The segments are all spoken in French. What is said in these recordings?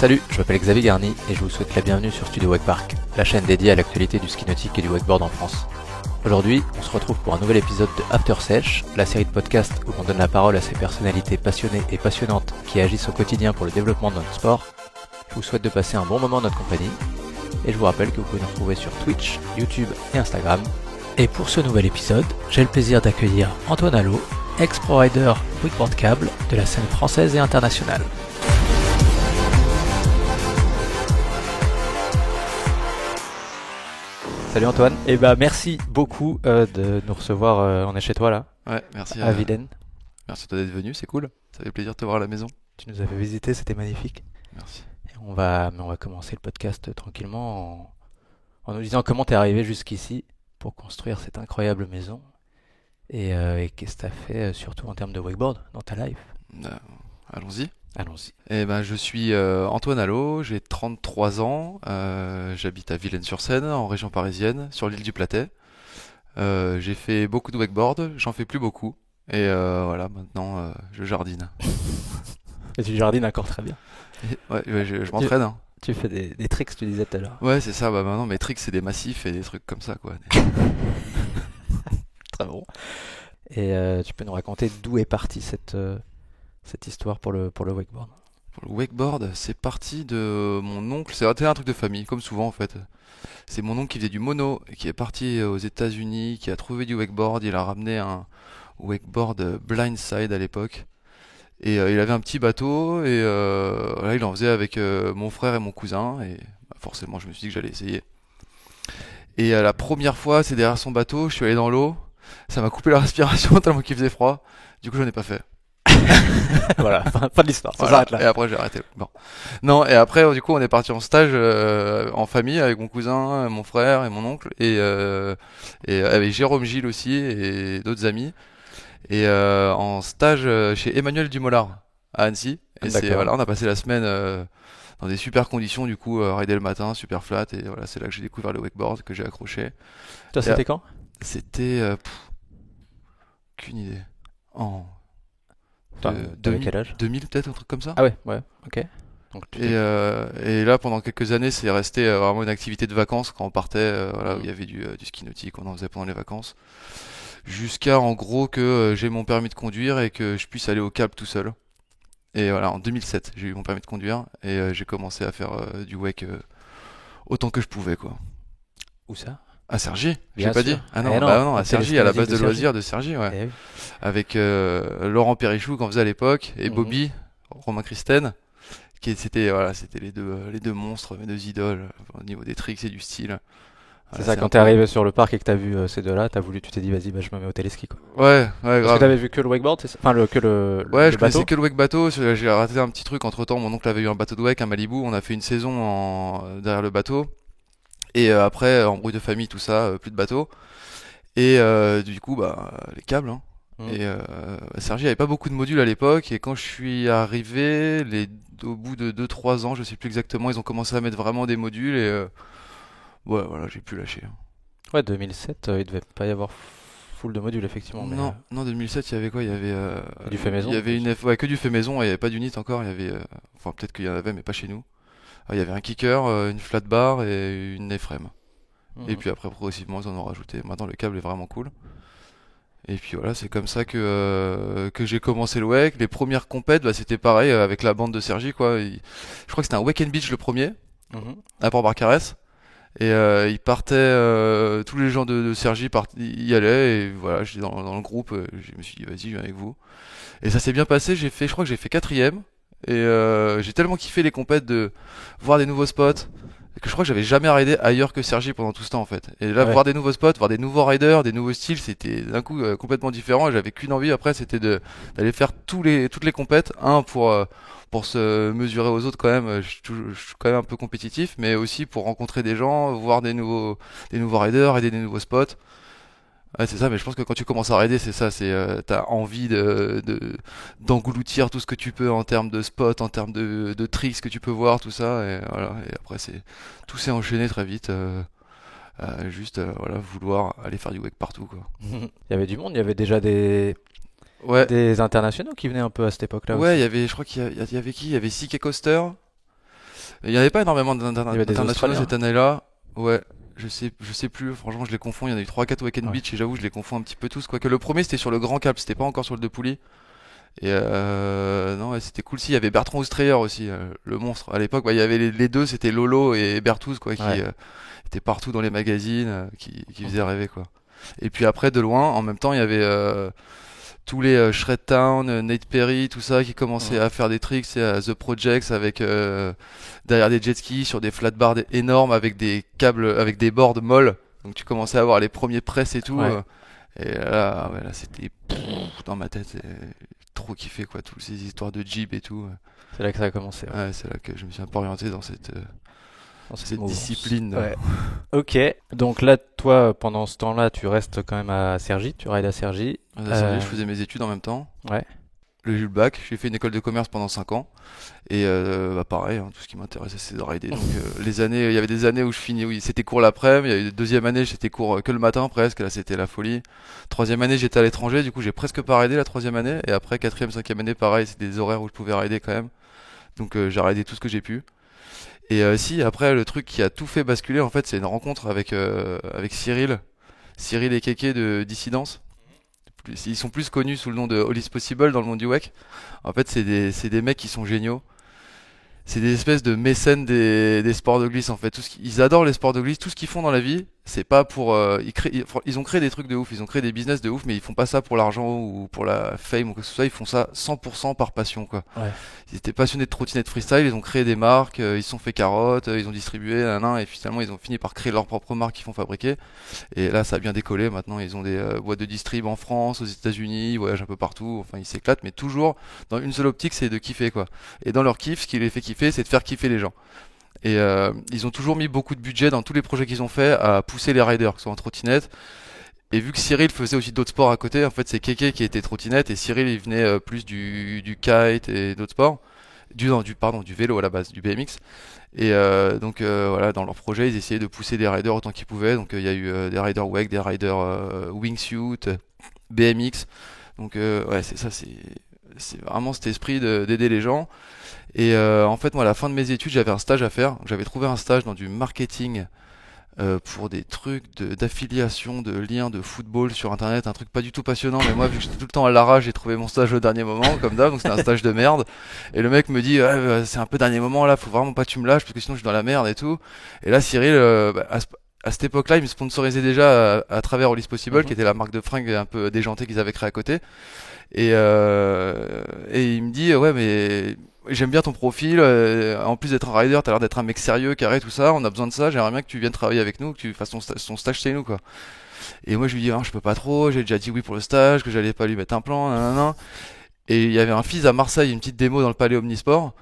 Salut, je m'appelle Xavier Garny et je vous souhaite la bienvenue sur Studio Wakepark, la chaîne dédiée à l'actualité du ski nautique et du wakeboard en France. Aujourd'hui, on se retrouve pour un nouvel épisode de After Sesh, la série de podcasts où on donne la parole à ces personnalités passionnées et passionnantes qui agissent au quotidien pour le développement de notre sport. Je vous souhaite de passer un bon moment en notre compagnie et je vous rappelle que vous pouvez nous retrouver sur Twitch, YouTube et Instagram. Et pour ce nouvel épisode, j'ai le plaisir d'accueillir Antoine Allot, ex-pro rider wakeboard câble de la scène française et internationale. Salut Antoine, et merci beaucoup de nous recevoir, on est chez toi là, Ouais, merci à Vilaine. Merci à toi d'être venu, c'est cool. Ça fait plaisir de te voir à la maison. Tu nous as fait visiter, c'était magnifique. Merci. Et on va commencer le podcast tranquillement en nous disant comment t'es arrivé jusqu'ici pour construire cette incroyable maison et qu'est-ce que t'as fait surtout en termes de wakeboard dans ta life. Allons-y. Allons-y. Je suis Antoine Allot, j'ai 33 ans, j'habite à Vilaine-sur-Seine, en région parisienne, sur l'île du Platet. J'ai fait beaucoup de wakeboard, j'en fais plus beaucoup. Et voilà, maintenant je jardine. Et tu jardines encore très bien. Ouais, je m'entraîne. Hein. Tu fais des tricks, tu disais tout à l'heure. Ouais, c'est ça, maintenant mes tricks c'est des massifs et des trucs comme ça, quoi. Très bon. Et tu peux nous raconter d'où est partie cette histoire pour le wakeboard? Pour le wakeboard, c'est parti de mon oncle, c'était un truc de famille, comme souvent en fait. C'est mon oncle qui faisait du mono, et qui est parti aux États-Unis, qui a trouvé du wakeboard, il a ramené un wakeboard blindside à l'époque. Et il avait un petit bateau, et voilà, il en faisait avec mon frère et mon cousin, et forcément je me suis dit que j'allais essayer. Et la première fois, c'est derrière son bateau, je suis allé dans l'eau, ça m'a coupé la respiration tellement qu'il faisait froid, du coup j'en ai pas fait. Voilà, fin de l'histoire, ça Voilà. s'arrête là. Et après j'ai arrêté. Bon. Non, et après du coup on est parti en stage en famille avec mon cousin, mon frère et mon oncle et avec Jérôme Gilles aussi et d'autres amis et en stage chez Emmanuel Dumollard à Annecy. Et D'accord. on a passé la semaine dans des super conditions du coup rider le matin, super flat et voilà, c'est là que j'ai découvert le wakeboard que j'ai accroché. Toi, c'était quand? C'était qu'une idée. En T'avais quel âge? 2000 peut-être, un truc comme ça. Ah ouais, ok. Donc, Et là, pendant quelques années, c'est resté vraiment une activité de vacances quand on partait, voilà, où il y avait du ski nautique, on en faisait pendant les vacances. Jusqu'à, en gros, que j'ai mon permis de conduire et que je puisse aller au Cap tout seul. Et voilà, en 2007, j'ai eu mon permis de conduire et j'ai commencé à faire du wake autant que je pouvais, quoi. Où ça? À Cergy, j'ai Bien pas sûr. dit. Ah Eh non, non, bah non, à c'est Cergy, les à la ski base de nautique de loisirs de Cergy, ouais. Eh oui. Avec Laurent Périchou qu'on faisait à l'époque et Mhm. Bobby, Romain Christen. C'était les deux monstres, mes deux idoles au niveau des tricks et du style. C'est Voilà, ça, c'est quand un t'es peu- arrivé sur le parc et que t'as vu ces deux-là, tu t'es dit vas-y, je me mets au téléski quoi. Ouais, Parce que grave. t'avais vu que le wakeboard, c'est ça? Enfin, que le Ouais, je bateau? connaissais que le wake bateau. J'ai raté un petit truc entre temps. Mon oncle avait eu un bateau de wake à Malibu. On a fait une saison derrière le bateau. Et après, embrouille de famille, tout ça, plus de bateau. Et du coup, les câbles. Hein. Mhm. Et Sergi avait pas beaucoup de modules à l'époque. Et quand je suis arrivé, au bout de 2-3 ans, je sais plus exactement, ils ont commencé à mettre vraiment des modules. Et ouais, voilà, j'ai pu lâcher. Hein. Ouais, 2007, il devait pas y avoir full de modules effectivement. Mais, Non, non, 2007, il y avait quoi? Il y avait du fait maison. il y avait ouais, que du fait maison. Et il y avait pas d'unit encore. Il y avait, enfin, peut-être qu'il y en avait, mais pas chez nous. Il y avait un kicker, une flat bar et une frame. Et puis après, progressivement, ils en ont rajouté. Maintenant, le câble est vraiment cool. Et puis voilà, c'est comme ça que j'ai commencé le wake. Les premières compètes, c'était pareil avec la bande de Sergi, quoi. Je crois que c'était un Wake and Beach le premier, Mhm. à Port-Barcarès. Et ils partaient, tous les gens de Sergi y allaient. Et voilà, j'étais dans le groupe. Je me suis dit, vas-y, je viens avec vous. Et ça s'est bien passé. Je crois que j'ai fait quatrième. Et j'ai tellement kiffé les compètes de voir des nouveaux spots que je crois que j'avais jamais ridé ailleurs que Sergi pendant tout ce temps en fait. Et là, Ouais. voir des nouveaux spots, voir des nouveaux riders, des nouveaux styles, c'était d'un coup complètement différent. Et j'avais qu'une envie après, c'était d'aller faire toutes les compètes. Pour se mesurer aux autres quand même. Je suis quand même un peu compétitif, mais aussi pour rencontrer des gens, voir des nouveaux riders, aider des nouveaux spots. Ouais, c'est ça, mais je pense que quand tu commences à rider, c'est ça, t'as envie d'engloutir tout ce que tu peux en termes de spot, en termes de tricks que tu peux voir, tout ça, et voilà. Et après, tout s'est enchaîné très vite, juste voilà, vouloir aller faire du wake partout, quoi. Il y avait du monde, il y avait déjà des Ouais, internationaux qui venaient un peu à cette époque-là ouais, aussi. je crois qu'il y avait qui? Il y avait CK Coaster, Il n'y avait pas énormément Il y avait des d'internationaux Australiens. cette année-là. Ouais, je sais plus. Franchement, je les confonds. Il y en a eu 3-4 Weekend Ouais. Beach et j'avoue, je les confonds un petit peu tous. Quoique le premier, c'était sur le Grand Cap, c'était pas encore sur le De Pouilly. Et non, ouais, c'était cool. Si, il y avait Bertrand Oustreyer aussi, le monstre. À l'époque, bah, il y avait les deux, c'était Lolo et Berthouz, quoi, qui Ouais. étaient partout dans les magazines, qui faisaient rêver, quoi. Et puis après, de loin, en même temps, il y avait tous les Shred Town, Nate Perry, tout ça, qui commençaient Mhm. à faire des tricks, c'est à The Projects avec derrière des jet skis sur des flatboards énormes avec des câbles, avec des boards molles. Donc tu commençais à avoir les premiers presses et tout. Ouais. Et là, ouais, là c'était dans ma tête, trop kiffé quoi, toutes ces histoires de Jeep et tout. C'est là que ça a commencé, ouais, Ouais, c'est là que je me suis un peu orienté dans dans cette cette mouvance. discipline. Ouais. Ok. Donc là, toi, pendant ce temps-là, tu restes quand même à Cergy. Tu rides à Cergy. À Saint-Dié, je faisais mes études en même temps. Ouais. J'ai eu le bac, j'ai fait une école de commerce pendant 5 ans. Et bah pareil, hein, tout ce qui m'intéressait c'est de rider. Donc les années, il y avait des années où je finis, oui, c'était cours l'après-midi. Il y a eu deuxième année, j'étais cours que le matin presque. Là, c'était la folie. Troisième année, j'étais à l'étranger. Du coup, j'ai presque pas ridé la troisième année. Et après, quatrième, cinquième année, pareil, c'est des horaires où je pouvais rider quand même. Donc j'ai ridé tout ce que j'ai pu. Et si, après, le truc qui a tout fait basculer, en fait, c'est une rencontre avec Cyril. Cyril et Kéké de Dissidence. Ils sont plus connus sous le nom de All is Possible dans le monde du WEC. En fait, c'est des mecs qui sont géniaux. C'est des espèces de mécènes des sports de glisse en fait. Ils adorent les sports de glisse. Tout ce qu'ils font dans la vie, c'est pas pour. Ils ont créé des trucs de ouf, ils ont créé des business de ouf, mais ils font pas ça pour l'argent ou pour la fame ou quoi que ce soit. Ils font ça 100% par passion quoi. Ouais. Ils étaient passionnés de trottinette freestyle, ils ont créé des marques, ils se sont fait carottes, ils ont distribué, nan, et finalement ils ont fini par créer leur propre marque qu'ils font fabriquer. Et là, ça a bien décollé. Maintenant, ils ont des boîtes de distrib en France, aux États-Unis, ils voyagent un peu partout. Enfin, ils s'éclatent, mais toujours dans une seule optique, c'est de kiffer, quoi. Et dans leur kiff, ce qui les fait kiffer, c'est de faire kiffer les gens. Et ils ont toujours mis beaucoup de budget dans tous les projets qu'ils ont fait à pousser les riders, que ce soit en trottinette. Et vu que Cyril faisait aussi d'autres sports à côté, en fait, c'est Kéké qui était trottinette et Cyril, il venait plus du kite et d'autres sports. Pardon, du vélo à la base, du BMX. Et donc voilà, dans leur projet, ils essayaient de pousser des riders autant qu'ils pouvaient. Donc il y a eu des riders WEC, des riders wingsuit, BMX. Donc ouais, c'est ça, c'est vraiment cet esprit d'aider les gens. Et en fait, moi, à la fin de mes études, j'avais un stage à faire. J'avais trouvé un stage dans du marketing pour des trucs d'affiliation, de liens de football sur internet, un truc pas du tout passionnant, mais moi vu que j'étais tout le temps à l'arrache, j'ai trouvé mon stage au dernier moment, comme d'hab, donc c'était un stage de merde. Et le mec me dit, ouais, bah, c'est un peu dernier moment là, faut vraiment pas que tu me lâches parce que sinon je suis dans la merde et tout. Et là Cyril, à cette époque-là, il me sponsorisait déjà à travers All is Possible, qui était la marque de fringues un peu déjantée qu'ils avaient créée à côté. Et il me dit, ouais, mais j'aime bien ton profil. En plus d'être un rider, t'as l'air d'être un mec sérieux, carré, tout ça. On a besoin de ça. J'aimerais bien que tu viennes travailler avec nous, que tu fasses ton stage chez nous, quoi. Et moi, je lui dis, ah, je peux pas trop. J'ai déjà dit oui pour le stage, que j'allais pas lui mettre un plan, nanana. Et il y avait un fils à Marseille, une petite démo dans le Palais Omnisport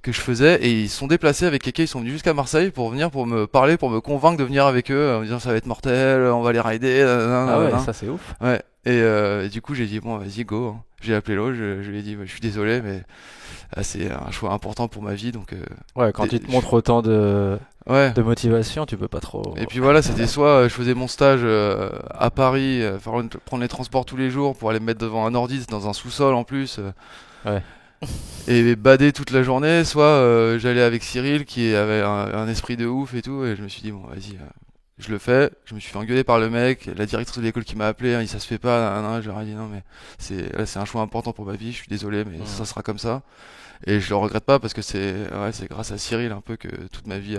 que je faisais, et ils sont déplacés avec Keke. Ils sont venus jusqu'à Marseille pour venir, pour me parler, pour me convaincre de venir avec eux, en me disant ça va être mortel, on va les rider, nanana, Ah ouais, nanana. ça c'est ouf. Ouais. Et du coup, j'ai dit bon, vas-y, go, hein. J'ai appelé l'eau, je lui ai dit, ouais, je suis désolé, mais c'est un choix important pour ma vie, donc Ouais, quand et tu te montres autant ouais. de motivation, tu peux pas trop. Et puis voilà, c'était soit je faisais mon stage à Paris, prendre les transports tous les jours pour aller me mettre devant un ordi dans un sous-sol en plus, Ouais. et bader toute la journée, soit j'allais avec Cyril qui avait un esprit de ouf et tout, et je me suis dit bon, vas-y. Je le fais, je me suis fait engueuler par le mec, la directrice de l'école qui m'a appelé, hein, ça se fait pas, nan, je leur ai dit non mais c'est un choix important pour ma vie, je suis désolé mais ça sera comme ça. Et je le regrette pas parce que c'est grâce à Cyril un peu que toute ma vie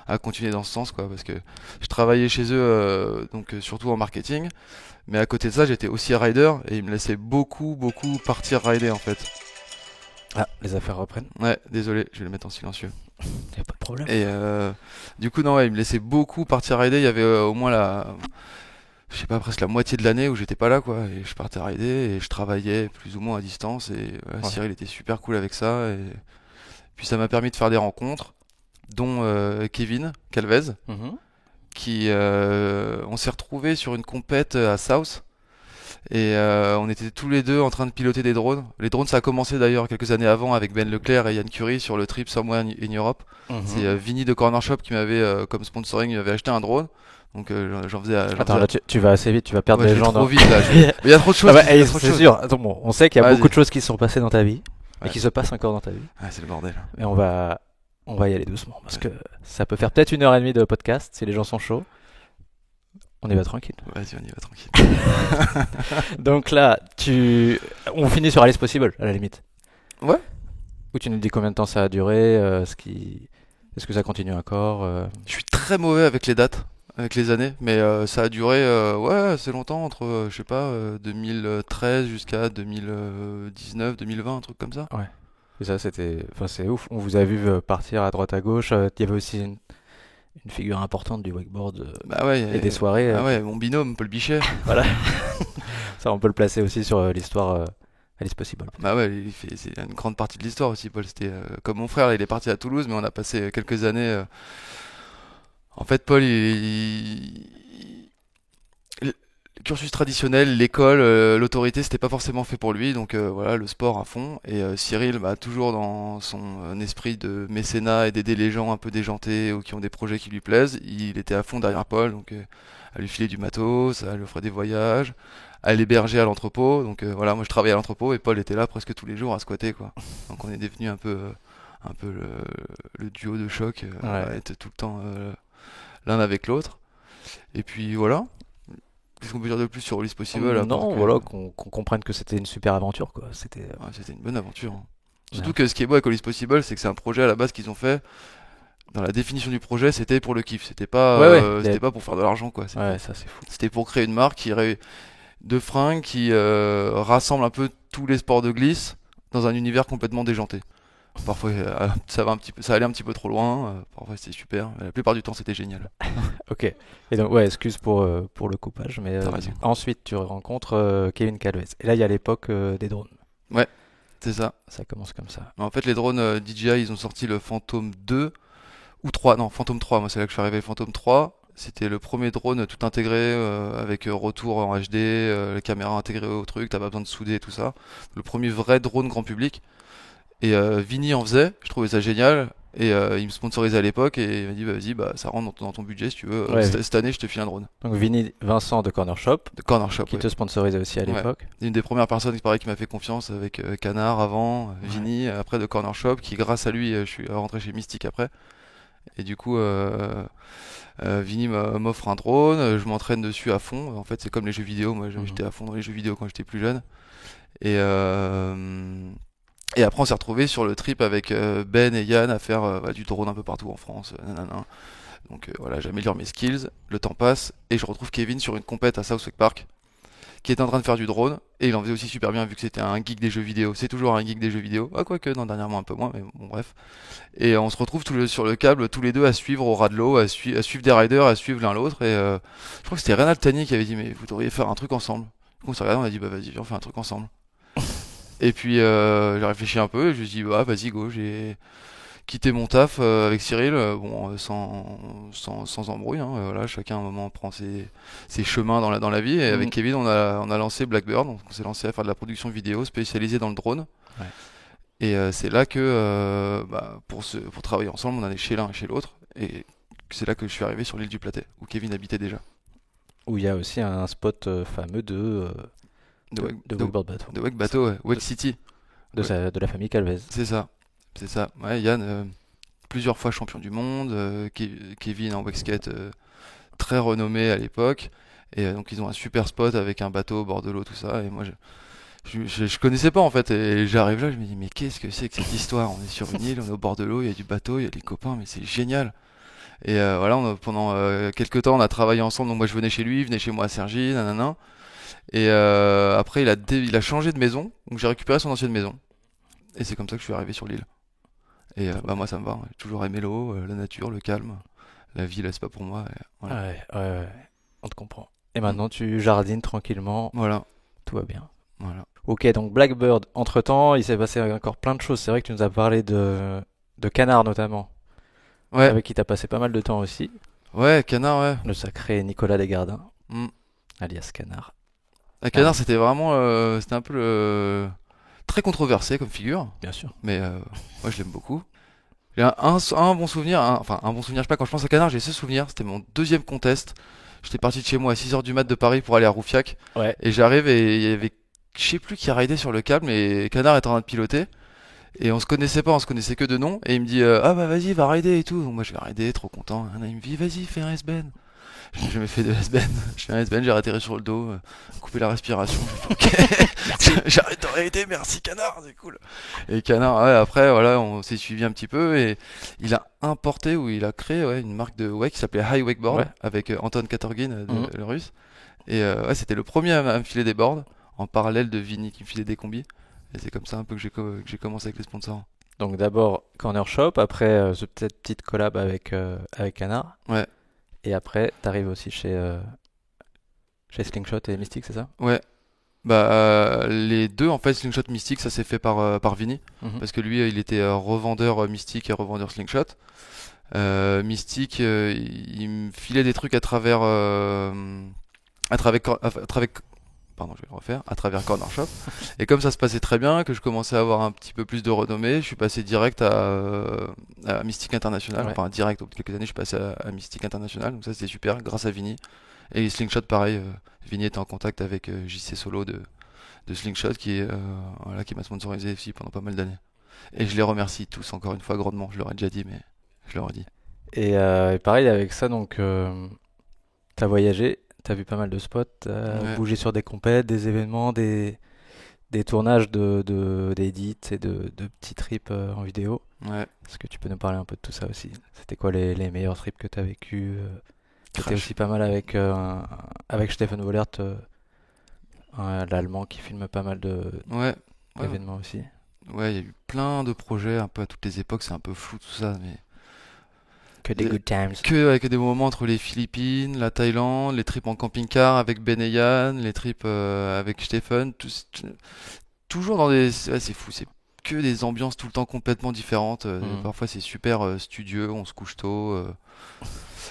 a continué dans ce sens quoi, parce que je travaillais chez eux donc surtout en marketing, mais à côté de ça j'étais aussi rider et ils me laissaient beaucoup partir rider en fait. Ah, les affaires reprennent. Ouais, désolé, je vais le mettre en silencieux. Y a pas de problème. Et du coup non ouais, ils me laissaient beaucoup partir rider, il y avait au moins je sais pas, presque la moitié de l'année où j'étais pas là quoi, et je partais rider et je travaillais plus ou moins à distance, et voilà, Ouais. Cyril était super cool avec ça, et puis ça m'a permis de faire des rencontres dont Kevin Calvez Mhm. qui on s'est retrouvés sur une compète à South, et on était tous les deux en train de piloter des drones. Les drones, ça a commencé d'ailleurs quelques années avant avec Ben Leclerc et Yann Curie sur le trip Somewhere in Europe. Mhm. C'est Vinny de Corner Shop qui m'avait comme sponsoring, il m'avait acheté un drone. Donc j'en faisais. Attends, là tu vas assez vite, tu vas perdre Ouais, des je vais gens trop dans. vite là. Mais il y a trop de choses. Ah bah, il y a hey, trop de c'est choses. sûr. Attends, bon, on sait qu'il y a Vas-y. beaucoup de choses qui se sont passées dans ta vie et Ouais. qui se passent encore dans ta vie. Ah, c'est le bordel. Mais on va On va y aller doucement parce que ça peut faire peut-être 1h30 de podcast si les gens sont chauds. On y va tranquille. Vas-y, on y va tranquille. Donc là, on finit sur Alice Possible à la limite. Ouais. Ou tu nous dis combien de temps ça a duré, est-ce que ça continue encore Je suis très mauvais avec les dates, avec les années, mais ça a duré ouais, assez longtemps, entre, je sais pas, 2013 jusqu'à 2019, 2020, un truc comme ça. Ouais. Et ça, c'est ouf. On vous a vu partir à droite à gauche. Il y avait aussi une figure importante du wakeboard Bah ouais, et des soirées. ah ouais, mon binôme, Paul Bichet. Voilà. Ça, on peut le placer aussi sur l'histoire Alice Possible. Bah ouais, c'est une grande partie de l'histoire aussi, Paul. C'était comme mon frère, là, il est parti à Toulouse, mais on a passé quelques années. En fait, Paul, le cursus traditionnel, l'école, l'autorité, c'était pas forcément fait pour lui, donc voilà, le sport à fond. Et Cyril, bah, toujours dans son esprit de mécénat et d'aider les gens un peu déjantés ou qui ont des projets qui lui plaisent, il était à fond derrière Paul, donc à lui filer du matos, à lui offrir des voyages, à l'héberger à l'entrepôt. Donc voilà, moi je travaillais à l'entrepôt et Paul était là presque tous les jours à squatter, quoi. Donc on est devenu un peu le duo de choc, Ouais. à être tout le temps l'un avec l'autre. Et puis voilà. Qu'est-ce qu'on peut dire de plus sur Release Possible à part Non, que voilà, qu'on comprenne que c'était une super aventure, quoi. C'était. ouais, c'était une bonne aventure, hein. Surtout Ouais. que ce qui est beau avec Release Possible, c'est que c'est un projet à la base qu'ils ont fait. Dans la définition du projet, c'était pour le kiff. Ouais, C'était pas pour faire de l'argent, quoi. ouais, ça c'est fou. C'était pour créer une marque de fringues qui rassemble un peu tous les sports de glisse dans un univers complètement déjanté. Parfois, ça allait un petit peu trop loin. Parfois, c'était super. Mais la plupart du temps, c'était génial. Ok. Et donc, ouais, excuse pour le coupage, mais T'as raison. ensuite tu rencontres Kevin Calvez. Et là, il y a l'époque des drones. Ouais, c'est ça. Ça commence comme ça. Mais en fait, les drones DJI, ils ont sorti le Phantom 2 ou 3. Non, Phantom 3. Moi, c'est là que je suis arrivé. Le Phantom 3, c'était le premier drone tout intégré avec retour en HD, la caméra intégrée au truc. T'as pas besoin de souder et tout ça. Le premier vrai drone grand public. Et Vini en faisait. Je trouvais ça génial. Et il me sponsorisait à l'époque et il m'a dit bah, vas-y, bah, ça rentre dans ton budget si tu veux. Ouais. Cette année, je te file un drone. Donc, Vinny Vincent de Corner Shop, De Corner Shop, qui ouais. te sponsorisait aussi à Ouais. l'époque. Une des premières personnes qui m'a fait confiance avec Canard avant, Vini, après de Corner Shop, qui grâce à lui, je suis rentré chez Mystique après. Et du coup, Vini m'offre un drone, je m'entraîne dessus à fond. En fait, c'est comme les jeux vidéo. Moi, Mhm. j'étais à fond dans les jeux vidéo quand j'étais plus jeune. Et, et après, on s'est retrouvé sur le trip avec Ben et Yann à faire du drone un peu partout en France. Nanana. Donc voilà, j'améliore mes skills, le temps passe, et je retrouve Kevin sur une compète à Southwick Park, qui était en train de faire du drone, et il en faisait aussi super bien vu que c'était un geek des jeux vidéo. C'est toujours un geek des jeux vidéo. Ah, quoique, non, dernièrement un peu moins, mais bon, bref. Et on se retrouve sur le câble, tous les deux, à suivre au ras de l'eau, à suivre des riders, à suivre l'un l'autre. Et je crois que c'était Reynald Tani qui avait dit, mais vous devriez faire un truc ensemble. Du coup, on s'est regardé, on a dit, bah vas-y, viens, on fait un truc ensemble. Et puis j'ai réfléchi un peu, et je me suis dit, bah vas-y, go, j'ai quitté mon taf avec Cyril, bon, sans embrouille, hein, voilà, chacun à un moment prend ses chemins dans la vie. Et avec Mhm. Kevin, on a lancé Blackbird, donc on s'est lancé à faire de la production vidéo spécialisée dans le drone. Ouais. Et c'est là que, bah, pour travailler ensemble, on allait chez l'un et chez l'autre. Et c'est là que je suis arrivé sur l'île du Platet, où Kevin habitait déjà. Où il y a aussi un spot fameux De Wake, de de, wakeboard bateau. de Wake Bateau, ouais. Wake City. De la famille Calvez. C'est ça. C'est ça. Ouais, Yann, plusieurs fois champion du monde. Kevin en wakeskate, très renommé à l'époque. Et donc ils ont un super spot avec un bateau au bord de l'eau, tout ça. Et moi, je connaissais pas en fait. Et j'arrive là, je me dis, mais qu'est-ce que c'est que cette histoire? On est sur une île, on est au bord de l'eau, il y a du bateau, il y a des copains, mais c'est génial. Et voilà, pendant quelques temps, on a travaillé ensemble. Donc moi, je venais chez lui, il venait chez moi à Cergy, nanana. Et après, il a changé de maison. Donc j'ai récupéré son ancienne maison. Et c'est comme ça que je suis arrivé sur l'île. Et bah moi ça me va, hein. J'ai toujours aimé l'eau, la nature, le calme. La ville, là, c'est pas pour moi. Et voilà. Ouais, on te comprend. Et Mm. maintenant, tu jardines tranquillement, Voilà, tout va bien. voilà. Ok, donc Blackbird, entre-temps, il s'est passé encore plein de choses. C'est vrai que tu nous as parlé de Canard notamment, Ouais, avec qui tu as passé pas mal de temps aussi. ouais, Canard, ouais. Le sacré Nicolas Desgardins, Mm. alias Canard. La Canard, c'était vraiment, c'était un peu très controversé comme figure, Bien sûr. mais moi je l'aime beaucoup. J'ai un bon souvenir, enfin un bon souvenir, je sais pas, quand je pense à Canard, j'ai ce souvenir, c'était mon deuxième contest. J'étais parti de chez moi à 6h du mat de Paris pour aller à Roufiac, Ouais. et j'arrive et il y avait, je sais plus qui a raidé sur le câble, mais Canard était en train de piloter. Et on se connaissait pas, on se connaissait que de nom. Et il me dit ah bah vas-y, va rider et tout. Donc moi je vais rider, trop content. Il me dit vas-y, fais un S-bend. J'ai jamais fait de S-bend. Je fais un S-bend, j'ai atterri sur le dos, coupé la respiration. J'ai fait, ok, j'arrête de rider, merci Canard, c'est cool. Et Canard, ouais, après voilà, on s'est suivi un petit peu et il a importé ou il a créé une marque de wake qui s'appelait High Wakeboard avec Anton Katorgin, le russe. Et ouais, c'était le premier à me filer des boards en parallèle de Vinny qui me filait des combis. Et c'est comme ça un peu que j'ai commencé avec les sponsors. Donc d'abord Corner Shop, après cette petite collab avec Canard. Ouais. Et après, t'arrives aussi chez Slingshot et Mystic, c'est ça? Ouais. Les deux, en fait, Slingshot Mystic, ça s'est fait par Vinny. Parce que lui, il était revendeur Mystic et revendeur Slingshot. Mystic, il me filait des trucs à travers pardon, je vais le refaire, à travers Corner Shop. Et comme ça se passait très bien, que je commençais à avoir un petit peu plus de renommée, je suis passé direct à Mystic International. Ouais. Enfin, direct, au bout de quelques années, je suis passé à Mystic International. Donc ça, c'était super, grâce à Vinny. Et Slingshot, pareil, Vinny était en contact avec JC Solo de Slingshot, qui m'a sponsorisé aussi pendant pas mal d'années. Et je les remercie tous, encore une fois, grandement. Je leur ai déjà dit, mais je leur ai dit. Et pareil, avec ça, donc, t'as voyagé, t'as vu pas mal de spots, t'as bougé sur des compètes, des événements, des tournages d'édits et de petits trips en vidéo. Ouais. Est-ce que tu peux nous parler un peu de tout ça aussi? C'était quoi les meilleurs trips que t'as vécu? T'étais aussi pas mal avec Stephen Wollert, l'allemand qui filme pas mal d'événements aussi. Ouais, il y a eu plein de projets un peu à toutes les époques, c'est un peu flou tout ça, mais que des good times. Que des moments entre les Philippines, la Thaïlande, les trips en camping-car avec Ben et Yann, les trips avec Stephen, toujours dans des... Ouais, c'est fou, c'est que des ambiances tout le temps complètement différentes. Parfois c'est super studieux, on se couche tôt,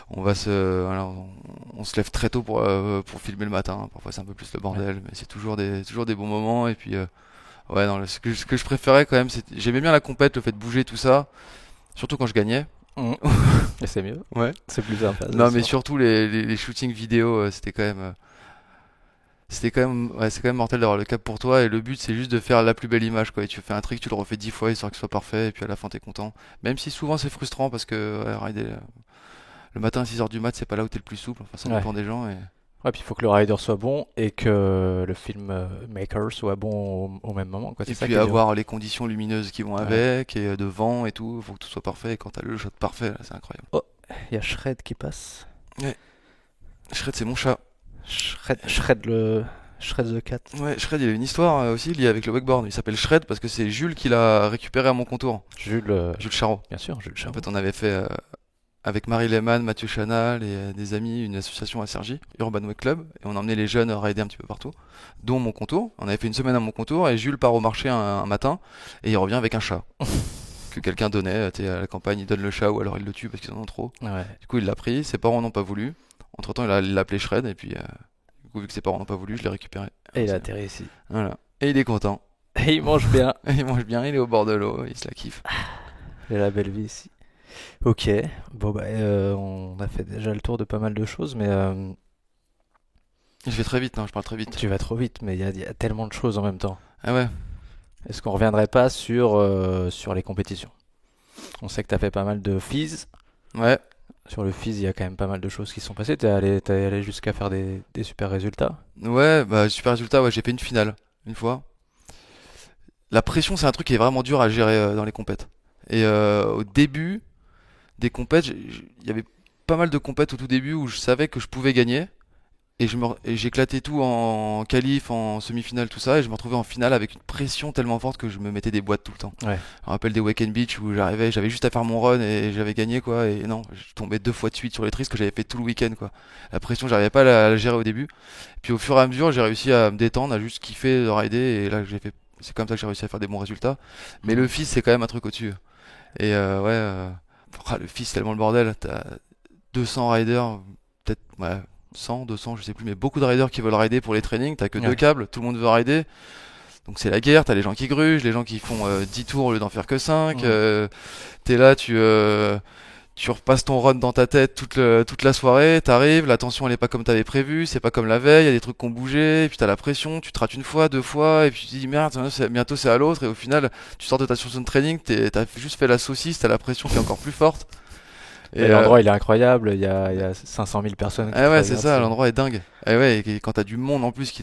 on se lève très tôt pour filmer le matin. Parfois c'est un peu plus le bordel, mais c'est toujours des bons moments. Et puis ouais, non, ce que je préférais quand même, j'aimais bien la compète, le fait de bouger tout ça, surtout quand je gagnais. Et c'est mieux. Ouais. C'est plus sympa. Non, mais surtout les shootings vidéo, c'était quand même c'est quand même mortel d'avoir le cap pour toi. Et le but, c'est juste de faire la plus belle image, quoi. Et tu fais un trick, tu le refais 10 fois histoire que ce soit parfait. Et puis à la fin, t'es content. Même si souvent c'est frustrant parce que rider, le matin à 6h du mat, c'est pas là où t'es le plus souple. Enfin, ça dépend des gens. Ouais, puis il faut que le rider soit bon et que le film maker soit bon au même moment, quoi. Et puis avoir les conditions lumineuses qui vont avec, et de vent et tout. Il faut que tout soit parfait. Et quand t'as le shot parfait, là, c'est incroyable. Oh, il y a Shred qui passe. Ouais. Shred, c'est mon chat. Shred the cat. Ouais, Shred, il a une histoire aussi liée avec le wakeboard. Il s'appelle Shred parce que c'est Jules qui l'a récupéré à mon contour. Jules Charot. Bien sûr, Jules Charot. En fait, on avait fait avec Marie Lehmann, Mathieu Chanal et des amis une association à Cergy, Urban Wake Club, et on emmenait les jeunes à rider un petit peu partout, dont mon contour. On avait fait une semaine à mon contour et Jules part au marché un matin et il revient avec un chat que quelqu'un donnait. À la campagne, il donne le chat ou alors il le tue parce qu'ils en ont trop. Ouais. Du coup, il l'a pris. Ses parents n'ont pas voulu. Entre temps, il l'a appelé Shred et puis du coup, vu que ses parents n'ont pas voulu, je l'ai récupéré. Et il a atterri ici. Voilà. Et il est content. Et il mange bien. Il mange bien. Il est au bord de l'eau. Il se la kiffe. Il a la belle vie ici. Ok, bon on a fait déjà le tour de pas mal de choses, mais je vais très vite, non, je parle très vite. Tu vas trop vite, mais il y a tellement de choses en même temps. Ah ouais. Est-ce qu'on reviendrait pas sur les compétitions? On sait que t'as fait pas mal de FIS. Ouais. Sur le FIS, il y a quand même pas mal de choses qui sont passées. T'es allé jusqu'à faire des super résultats. Ouais, super résultat, ouais, j'ai fait une finale, une fois. La pression, c'est un truc qui est vraiment dur à gérer dans les compètes. Et au début des compètes, il y avait pas mal de compètes au tout début où je savais que je pouvais gagner. Et j'éclatais tout en qualif, en semi-finale, tout ça. Et je me retrouvais en finale avec une pression tellement forte que je me mettais des boîtes tout le temps. Ouais. Je me rappelle des Wake and Beach où j'avais juste à faire mon run et j'avais gagné, quoi. Et non, je tombais 2 fois de suite sur les tristes que j'avais fait tout le week-end, quoi. La pression, j'arrivais pas à la gérer au début. Et puis au fur et à mesure, j'ai réussi à me détendre, à juste kiffer de rider. Et là, c'est comme ça que j'ai réussi à faire des bons résultats. Mais le FIS, c'est quand même un truc au-dessus. Et le FIS, c'est tellement le bordel. T'as 200 riders, peut-être, 100, 200, je sais plus, mais beaucoup de riders qui veulent rider pour les trainings. T'as que 2 câbles, tout le monde veut rider. Donc c'est la guerre, t'as les gens qui grugent, les gens qui font 10 tours au lieu d'en faire que 5. T'es là, tu tu repasses ton run dans ta tête toute la soirée, t'arrives, la tension elle est pas comme t'avais prévu, c'est pas comme la veille, il y a des trucs qui ont bougé, et puis t'as la pression, tu te rates une fois, deux fois, et puis tu te dis merde, bientôt c'est à l'autre, et au final, tu sors de ta session de training, t'as juste fait la saucisse, t'as la pression qui est encore plus forte. Et l'endroit il est incroyable, il y a 500 000 personnes qui te Ah ouais, c'est regardent, ça, l'endroit est dingue. Et ouais, et quand t'as du monde en plus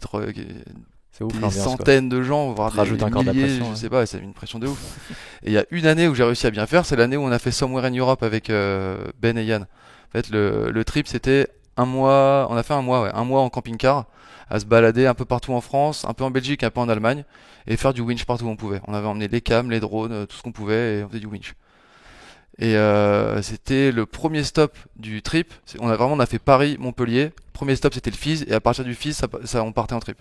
c'est ouf des l'ambiance, quoi. centaines de gens, voire des Rajoute encore de la milliers, pression, je ouais. sais pas, ça met une pression de ouf. Et il y a une année où j'ai réussi à bien faire, c'est l'année où on a fait Somewhere in Europe avec Ben et Yann. En fait, le trip c'était un mois, on a fait un mois, ouais, un mois en camping-car, à se balader un peu partout en France, un peu en Belgique, un peu en Allemagne, et faire du winch partout où on pouvait. On avait emmené les cams, les drones, tout ce qu'on pouvait, et on faisait du winch. Et c'était le premier stop du trip. On a fait Paris-Montpellier. Premier stop c'était le Fizz, et à partir du Fizz, on partait en trip.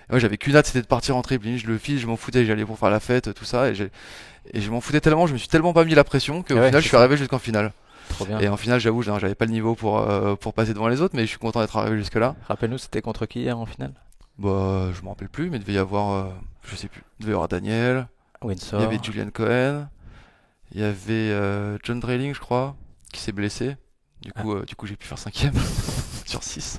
Et moi j'avais qu'une hâte, c'était de partir en trip. Limite, le Fizz, je m'en foutais, j'allais pour faire la fête, tout ça, et je m'en foutais tellement, je me suis tellement pas mis la pression qu'au Ah ouais, final je c'est suis ça. arrivé jusqu'en finale. Trop bien. Et en finale, j'avoue, j'avais pas le niveau pour passer devant les autres, mais je suis content d'être arrivé jusque là. Rappelle-nous, c'était contre qui hier en finale? Bah, je me rappelle plus, mais il devait y avoir, je sais plus, il devait y avoir Daniel, il y Windsor. avait Julian Cohen, il y avait John Drayling, je crois, qui s'est blessé. Du coup, j'ai pu faire cinquième sur 6.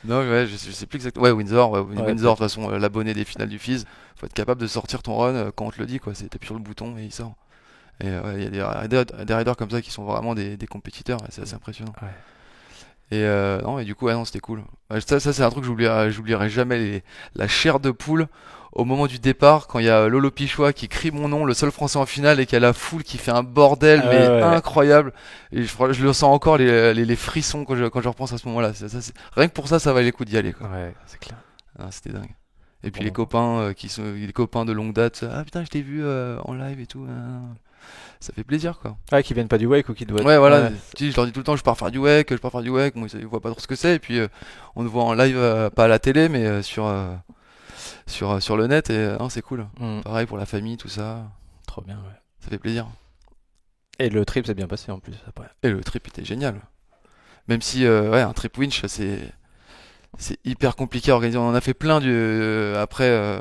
Non, ouais, je sais plus exactement. Ouais, Windsor, ouais, Ouais, Windsor, de toute façon, l'abonné des finales du Fizz, faut être capable de sortir ton run quand on te le dit, quoi. T'appuies sur le bouton et il sort. Et ouais, il y a des riders comme ça qui sont vraiment des compétiteurs, et c'est assez impressionnant. Ouais. Et non, et du coup, ouais, non, c'était cool. Ouais, ça c'est un truc que j'oublierai jamais, la chair de poule au moment du départ, quand il y a Lolo Pichois qui crie mon nom, le seul français en finale, et qu'il y a la foule qui fait un bordel, Ah mais ouais, ouais. incroyable. Et je le sens encore, les frissons quand je repense à ce moment-là. Rien que pour ça, ça valait le coup d'y aller, quoi. Ouais, c'est clair. Ah, c'était dingue. Et puis Bon. les copains les copains de longue date, ah putain, je t'ai vu en live et tout. Ça fait plaisir, quoi. Ah, qui viennent pas du wake ou qui doivent. Ouais, voilà. Ouais. Tu sais, je leur dis tout le temps, je pars faire du wake, je pars faire du wake. Moi, ils voient pas trop ce que c'est. Et puis, on te voit en live, pas à la télé, mais sur le net. Et non, c'est cool. Mm. Pareil pour la famille, tout ça. Trop bien, ouais. Ça fait plaisir. Et le trip s'est bien passé en plus après. Et le trip était génial. Même si, ouais, un trip winch, c'est hyper compliqué à organiser. On en a fait plein après,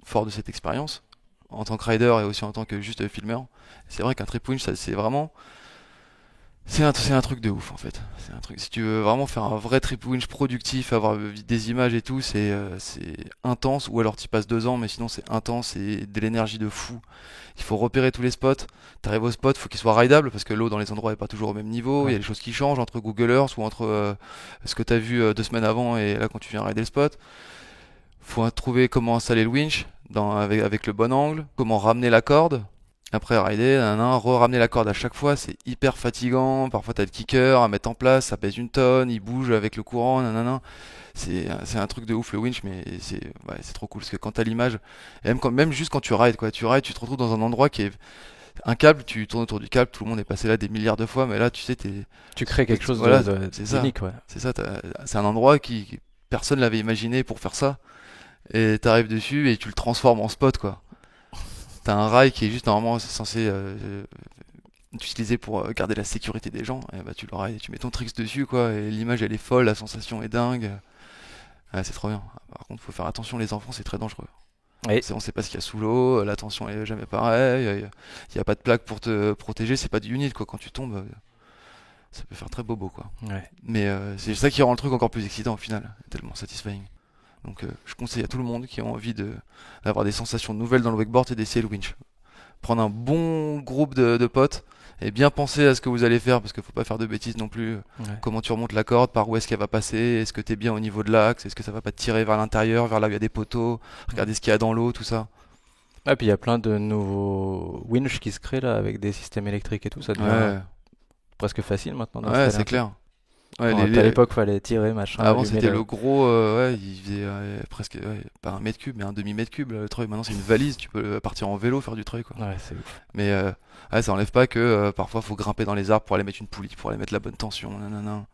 fort de cette expérience, en tant que rider et aussi en tant que juste filmeur. C'est vrai qu'un trip winch, ça, c'est un truc de ouf en fait. C'est un truc. Si tu veux vraiment faire un vrai trip winch productif, avoir des images et tout, c'est intense. Ou alors tu passes 2 ans, mais sinon c'est intense et de l'énergie de fou. Il faut repérer tous les spots. T'arrives au spot, faut qu'il soit rideable parce que l'eau dans les endroits est pas toujours au même niveau. Il y a Ouais. des choses qui changent entre Google Earth ou entre ce que t'as vu 2 semaines avant et là quand tu viens rider le spot. Faut trouver comment installer le winch avec le bon angle, comment ramener la corde. Après rider, re-ramener la corde à chaque fois, c'est hyper fatigant. Parfois t'as le kicker à mettre en place, ça pèse une tonne, il bouge avec le courant, nanana. C'est un truc de ouf le winch, mais c'est trop cool parce que quand t'as l'image, et même juste quand tu rides, quoi, tu te retrouves dans un endroit qui est un câble, tu tournes autour du câble, tout le monde est passé là des milliards de fois, mais là tu sais, Tu crées quelque chose voilà, c'est ça, d'unique, ouais. c'est ça, c'est un endroit qui personne l'avait imaginé pour faire ça, et t'arrives dessus et tu le transformes en spot, quoi. T'as un rail qui est juste normalement censé utiliser pour garder la sécurité des gens, et bah tu le raides, tu mets ton tricks dessus, quoi, et l'image elle est folle, la sensation est dingue. Ouais, c'est trop bien. Par contre, faut faire attention, les enfants, c'est très dangereux. Oui. On sait pas ce qu'il y a sous l'eau, la tension est jamais pareille, y a pas de plaque pour te protéger, c'est pas du unit, quoi. Quand tu tombes, ça peut faire très bobo, quoi. Ouais. Mais c'est ça qui rend le truc encore plus excitant au final, tellement satisfying. Donc je conseille à tout le monde qui a envie d'avoir des sensations nouvelles dans le wakeboard, c'est d'essayer le winch. Prendre un bon groupe de potes et bien penser à ce que vous allez faire parce qu'il faut pas faire de bêtises non plus. Ouais. Comment tu remontes la corde, par où est-ce qu'elle va passer, est-ce que t'es bien au niveau de l'axe, est-ce que ça va pas te tirer vers l'intérieur, vers là où il y a des poteaux, regarder ce qu'il y a dans l'eau, tout ça. Ah, puis il y a plein de nouveaux winch qui se créent là avec des systèmes électriques et tout, ça devient Ouais, presque facile maintenant ouais, d'installer un c'est truc. clair. Ouais, Quand à l'époque fallait tirer, machin, Avant allumer c'était le gros, ouais, il faisait presque, pas un mètre cube, mais un demi-mètre cube le treuil. Maintenant c'est une valise, tu peux partir en vélo faire du treuil, quoi. Ouais, c'est ouf. Mais ouais, ça enlève pas que parfois faut grimper dans les arbres pour aller mettre une poulie, pour aller mettre la bonne tension, nanana.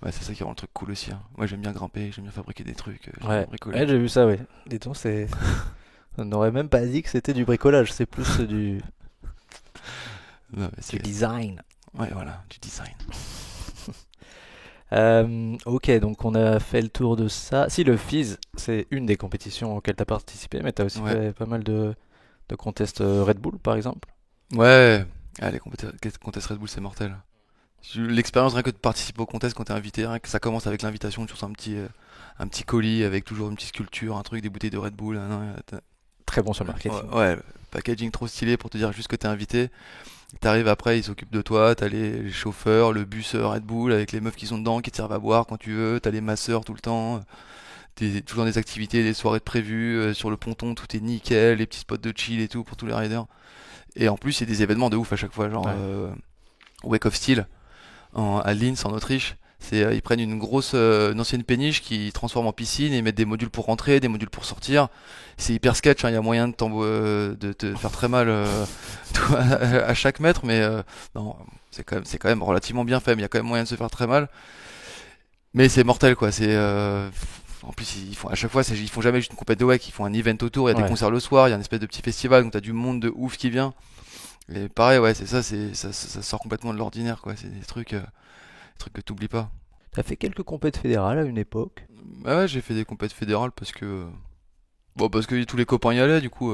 Ouais, c'est ça qui rend le truc cool aussi, hein. Moi j'aime bien grimper, j'aime bien fabriquer des trucs, j'aime bien Ouais, bricoler. ouais, j'ai vu ça, ouais. Dis-donc, c'est. On n'aurait même pas dit que c'était du bricolage, c'est plus Non, mais du c'est... design. Ouais, voilà, du design. Ok, donc on a fait le tour de ça. Si, le Fizz, c'est une des compétitions auxquelles tu as participé, mais tu as aussi Ouais. fait pas mal de contests Red Bull, par exemple. Ouais, Ah, les contests Red Bull, c'est mortel. L'expérience rien que de participer au contest quand t'es invité, rien que ça commence avec l'invitation, tu reçois un petit colis avec toujours une petite sculpture, un truc, des bouteilles de Red Bull. Très bon sur le marketing. Ouais, packaging trop stylé pour te dire juste que t'es invité. T'arrives après, ils s'occupent de toi, t'as les chauffeurs, le bus Red Bull avec les meufs qui sont dedans, qui te servent à boire quand tu veux, t'as les masseurs tout le temps, toujours des activités, des soirées de prévues, sur le ponton, tout est nickel, les petits spots de chill et tout pour tous les riders. Et en plus, il y a des événements de ouf à chaque fois, genre Ouais. Wake of Steel à Linz en Autriche. Ils prennent une ancienne péniche qui transforment en piscine et ils mettent des modules pour rentrer, des modules pour sortir. C'est hyper sketch, hein, il y a moyen de te faire très mal à chaque mètre, mais non, c'est quand même relativement bien fait, mais il y a quand même moyen de se faire très mal. Mais c'est mortel quoi, en plus ils font à chaque fois, ils font jamais juste une compète de wake, ils font un event autour, il y a des Ouais. concerts le soir, il y a une espèce de petit festival, donc t'as du monde de ouf qui vient. Et pareil, ouais, c'est ça, ça sort complètement de l'ordinaire quoi, c'est des trucs que t'oublies pas. T'as fait quelques compètes fédérales à une époque. Bah ouais, j'ai fait des compètes fédérales parce que tous les copains y allaient, du coup,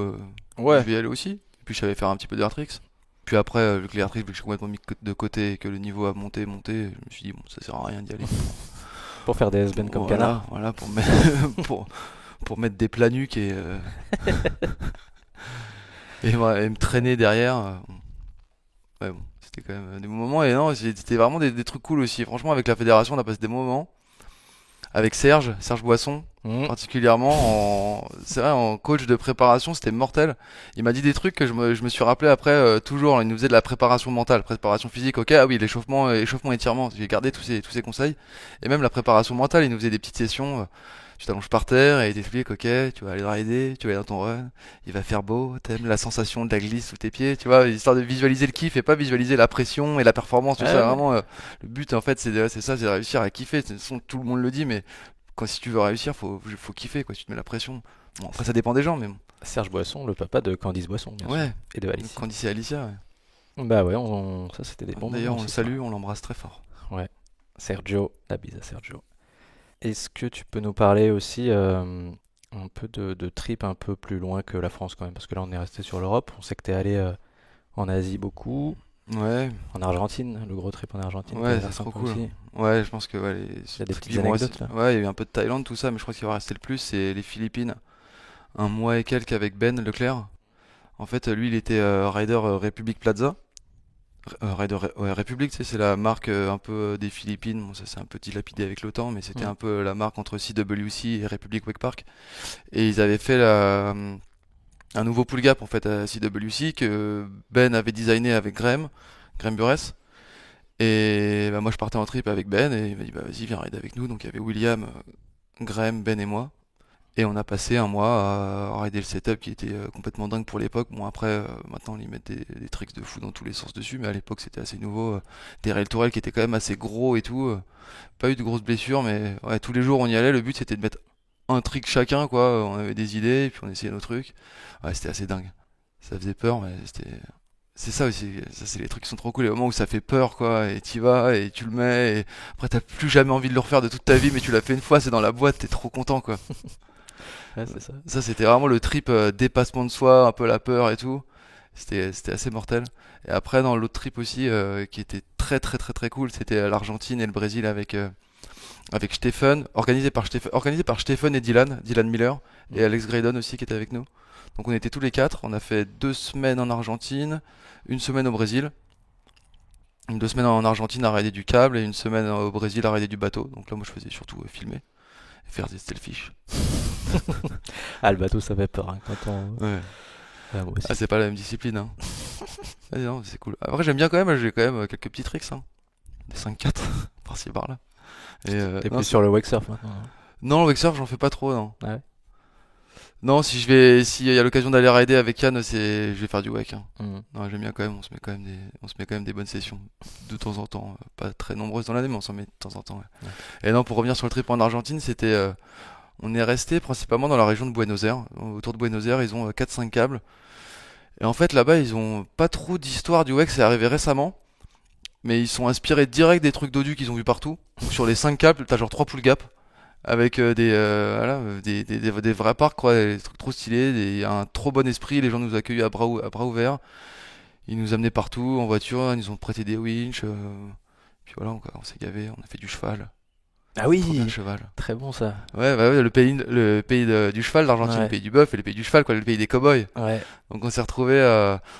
je Ouais. vais y aller aussi. Et puis je savais faire un petit peu d'Airtrix. Puis après, vu que l'Airtrix, vu que je suis complètement mis de côté et que le niveau a monté, je me suis dit, bon, ça sert à rien d'y aller. Pour faire des S-Ben comme Voilà, canard. voilà, pour mettre des plats nuques et me traîner derrière. Ouais, bon, c'était quand même des bons moments. Et non, c'était vraiment des trucs cool aussi. Franchement, avec la fédération, on a passé des bons moments. Avec Serge Boisson, Mhm. particulièrement c'est vrai, en coach de préparation, c'était mortel. Il m'a dit des trucs que je me suis rappelé après, toujours. Il nous faisait de la préparation mentale, préparation physique, ok, ah oui, échauffement, étirement. J'ai gardé tous ces conseils. Et même la préparation mentale, il nous faisait des petites sessions. Tu t'allonges par terre et il t'explique, ok, tu vas aller rider, tu vas aller dans ton run, il va faire beau, t'aimes la sensation de la glisse sous tes pieds, tu vois, histoire de visualiser le kiff et pas visualiser la pression et la performance, tout Ouais, ça, ouais. vraiment, le but en fait c'est ça, c'est de réussir à kiffer. De toute façon, tout le monde le dit, mais quand si tu veux réussir, faut kiffer, quoi, si tu te mets la pression. Bon, après ça dépend des gens, mais bon. Serge Boisson, le papa de Candice Boisson, bien sûr. Ouais, Et de Alicia. quand c'est Alicia, Bah ouais, ça c'était des ouais. bons D'ailleurs moments on le aussi, ça. salue, on l'embrasse très fort. Ouais. Sergio, la bise à Sergio. Est-ce que tu peux nous parler aussi un peu de trip un peu plus loin que la France quand même? Parce que là on est resté sur l'Europe. On sait que t'es allé en Asie beaucoup, Ouais, en Argentine, le gros trip en Argentine, qui ouais, avait c'est l'air trop sympa cool. aussi. Ouais, je pense que ouais, Il y a des trucs petites qui vont rester. anecdotes là. Ouais, il y a eu un peu de Thaïlande, tout ça, mais je crois qu'il va rester le plus, c'est les Philippines. Un mois et quelques avec Ben Leclerc. En fait, lui, il était rider République Plaza. Ouais, République, tu sais, c'est la marque un peu des Philippines. Bon, ça c'est un peu dilapidé avec le temps, mais c'était Mm. un peu la marque entre CWC et République Wake Park. Et ils avaient fait un nouveau pull gap en fait à CWC que Ben avait designé avec Graham Burress. Et bah, moi je partais en trip avec Ben et il m'a dit bah vas-y viens rider avec nous. Donc il y avait William, Graham, Ben et moi. Et on a passé un mois à rider le setup qui était complètement dingue pour l'époque. Bon après, maintenant ils mettent des tricks de fou dans tous les sens dessus, mais à l'époque c'était assez nouveau. Des rail to rail qui étaient quand même assez gros et tout. Pas eu de grosses blessures, mais ouais, tous les jours on y allait. Le but c'était de mettre un trick chacun, quoi. On avait des idées, et puis on essayait nos trucs. Ouais, c'était assez dingue. Ça faisait peur, mais c'était... C'est ça aussi, ça c'est les trucs qui sont trop cool, les moments où ça fait peur quoi, et t'y vas, et tu le mets, et après t'as plus jamais envie de le refaire de toute ta vie, mais tu l'as fait une fois, c'est dans la boîte, t'es trop content quoi. Ouais, c'est ça. Ça, c'était vraiment le trip dépassement de soi, un peu la peur et tout. C'était assez mortel. Et après, dans l'autre trip aussi, qui était très cool, c'était l'Argentine et le Brésil avec Stephen, organisé par Stephen et Dylan Miller, et Mm. Alex Graydon aussi qui était avec nous. Donc on était tous les quatre, on a fait 2 semaines en Argentine, une semaine au Brésil, 2 semaines en Argentine à rider du câble et une semaine au Brésil à rider du bateau. Donc là, moi, je faisais surtout filmer et faire des selfish. Ah, le bateau, ça fait peur hein, quand on. Ouais. Ouais, moi aussi. Ah, c'est pas la même discipline, hein. Ah, non, c'est cool. Après, j'aime bien quand même, j'ai quand même quelques petits tricks, hein. Des 5-4, par-ci par-là. Et T'es non, plus sur le wake surf maintenant, hein. non, le wake j'en fais pas trop, non. Ah ouais. Non, s'il y a l'occasion d'aller rider avec Yann, je vais faire du wake, hein. Mm. Non, j'aime bien quand même, on se met quand même des bonnes sessions, de temps en temps. Pas très nombreuses dans l'année, mais on s'en met de temps en temps, ouais. Ouais. Et non, pour revenir sur le trip en Argentine, on est resté principalement dans la région de Buenos Aires. Autour de Buenos Aires, ils ont 4-5 câbles. Et en fait, là-bas, ils ont pas trop d'histoire du wake, c'est arrivé récemment. Mais ils sont inspirés direct des trucs dodus qu'ils ont vu partout. Donc sur les 5 câbles, t'as genre 3 pull gaps. Avec des vrais parcs, quoi, des trucs trop stylés, un trop bon esprit, les gens nous accueillent à bras ouverts. Ils nous amenaient partout en voiture, ils nous ont prêté des winches. Puis voilà, on s'est gavé, on a fait du cheval. Ah Trop bien le oui, cheval. très bon ça. Ouais, bah ouais, le pays du cheval, l'Argentine, le Ouais, pays du bœuf et le pays du cheval, quoi, le pays des cow-boys. ouais. Donc on s'est retrouvés.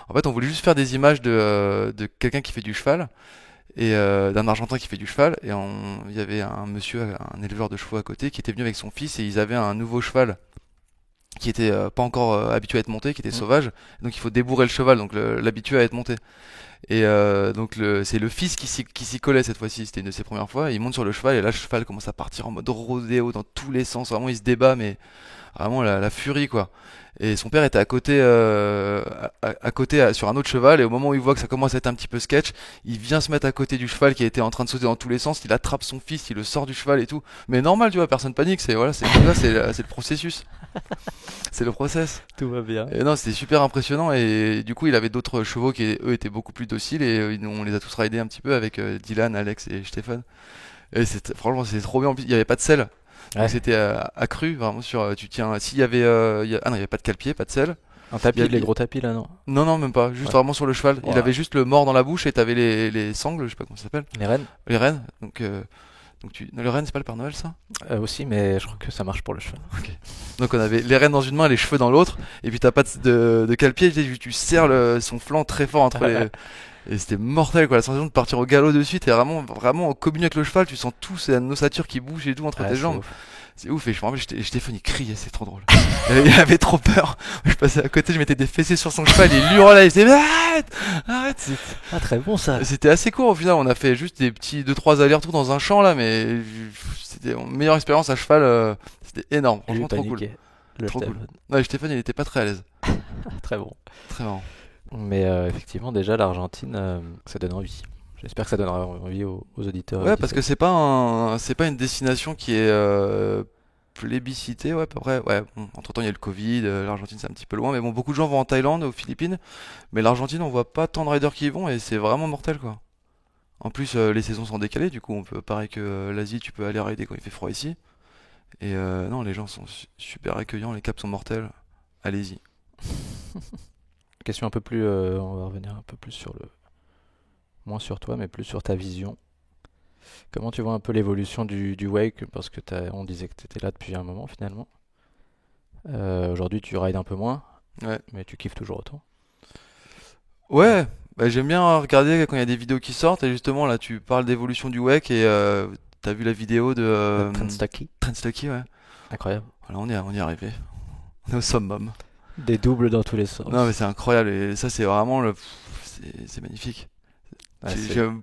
En fait, on voulait juste faire des images de quelqu'un qui fait du cheval et d'un Argentin qui fait du cheval. Et il y avait un monsieur, un éleveur de chevaux à côté, qui était venu avec son fils et ils avaient un nouveau cheval qui était pas encore habitué à être monté, qui était Mm. sauvage. Donc il faut débourrer le cheval, donc l'habituer à être monté. Et donc c'est le fils qui s'y collait cette fois-ci, c'était une de ses premières fois. Il monte sur le cheval et là le cheval commence à partir en mode rodéo dans tous les sens. Vraiment il se débat mais vraiment la furie quoi. Et son père était à côté, à côté sur un autre cheval et au moment où il voit que ça commence à être un petit peu sketch, il vient se mettre à côté du cheval qui était en train de sauter dans tous les sens. Il attrape son fils, il le sort du cheval et tout. Mais normal tu vois, personne panique. C'est voilà, c'est le processus, c'est le process. Tout va bien. Et non, c'était super impressionnant et du coup il avait d'autres chevaux qui eux étaient beaucoup plus dociles et on les a tous ridés un petit peu avec Dylan, Alex et Stéphane. Et franchement c'est trop bien. En plus, il y avait pas de selle, donc Ouais. c'était accru vraiment sur tu tiens. S'il y avait ah non il y avait pas de cale-pied, pas de selle. Un Il y tapis, a- les gros tapis là, non? non non même pas, juste Ouais. vraiment sur le cheval. Il Ouais. avait juste le mors dans la bouche et t'avais les sangles, je sais pas comment ça s'appelle, Les rennes? les rênes. Donc non, le renne c'est pas le Père Noël ça. Aussi, mais je crois que ça marche pour le cheval. Donc on avait les rênes dans une main, les cheveux dans l'autre, et puis t'as pas de cale-pied, tu serres son flanc très fort entre les. Et c'était mortel quoi, la sensation de partir au galop dessus, t'es vraiment en communion avec le cheval, tu sens tout, c'est une ossature qui bouge et tout entre Ouais, tes c'est jambes. ouf. C'est ouf, et je me rappelle, Stéphane il criait, c'est trop drôle. Il avait trop peur. Je passais à côté, je mettais des fessées sur son cheval, il hurlait, il disait arrête, arrête. Ah, très bon ça. C'était assez court au final, on a fait juste des petits 2-3 allers-retours dans un champ là, mais c'était une meilleure expérience à cheval, c'était énorme, Lui franchement trop cool. paniquait. Le Trop cool. Stéphane. Ouais, Stéphane il était pas très à l'aise. Très bon. Très marrant. Mais effectivement, déjà, l'Argentine, ça donne envie. J'espère que ça donnera envie aux auditeurs. et Ouais, parce que auditrices. c'est pas une destination qui est plébiscitée. Ouais, à peu près. Ouais, bon, entre-temps, il y a le Covid, l'Argentine c'est un petit peu loin, mais bon, beaucoup de gens vont en Thaïlande, aux Philippines, mais l'Argentine, on voit pas tant de riders qui y vont et c'est vraiment mortel quoi. En plus, les saisons sont décalées, du coup, on peut, pareil que l'Asie, tu peux aller rider quand il fait froid ici. Et non, les gens sont super accueillants, les caps sont mortels. Allez-y. Question un peu plus. On va revenir un peu plus sur le. Moins sur toi, mais plus sur ta vision. Comment tu vois un peu l'évolution du wake? Parce que on disait que tu étais là depuis un moment finalement. Aujourd'hui, tu rides un peu moins, Ouais. mais tu kiffes toujours autant. Ouais, bah, j'aime bien regarder quand il y a des vidéos qui sortent et justement là tu parles d'évolution du WEC et t'as vu la vidéo de Trent Stucky, Trent Stucky, ouais. incroyable. Voilà, on y est arrivé. On est au summum. Des doubles dans tous les sens. Non mais c'est incroyable et ça c'est vraiment c'est magnifique. Ouais,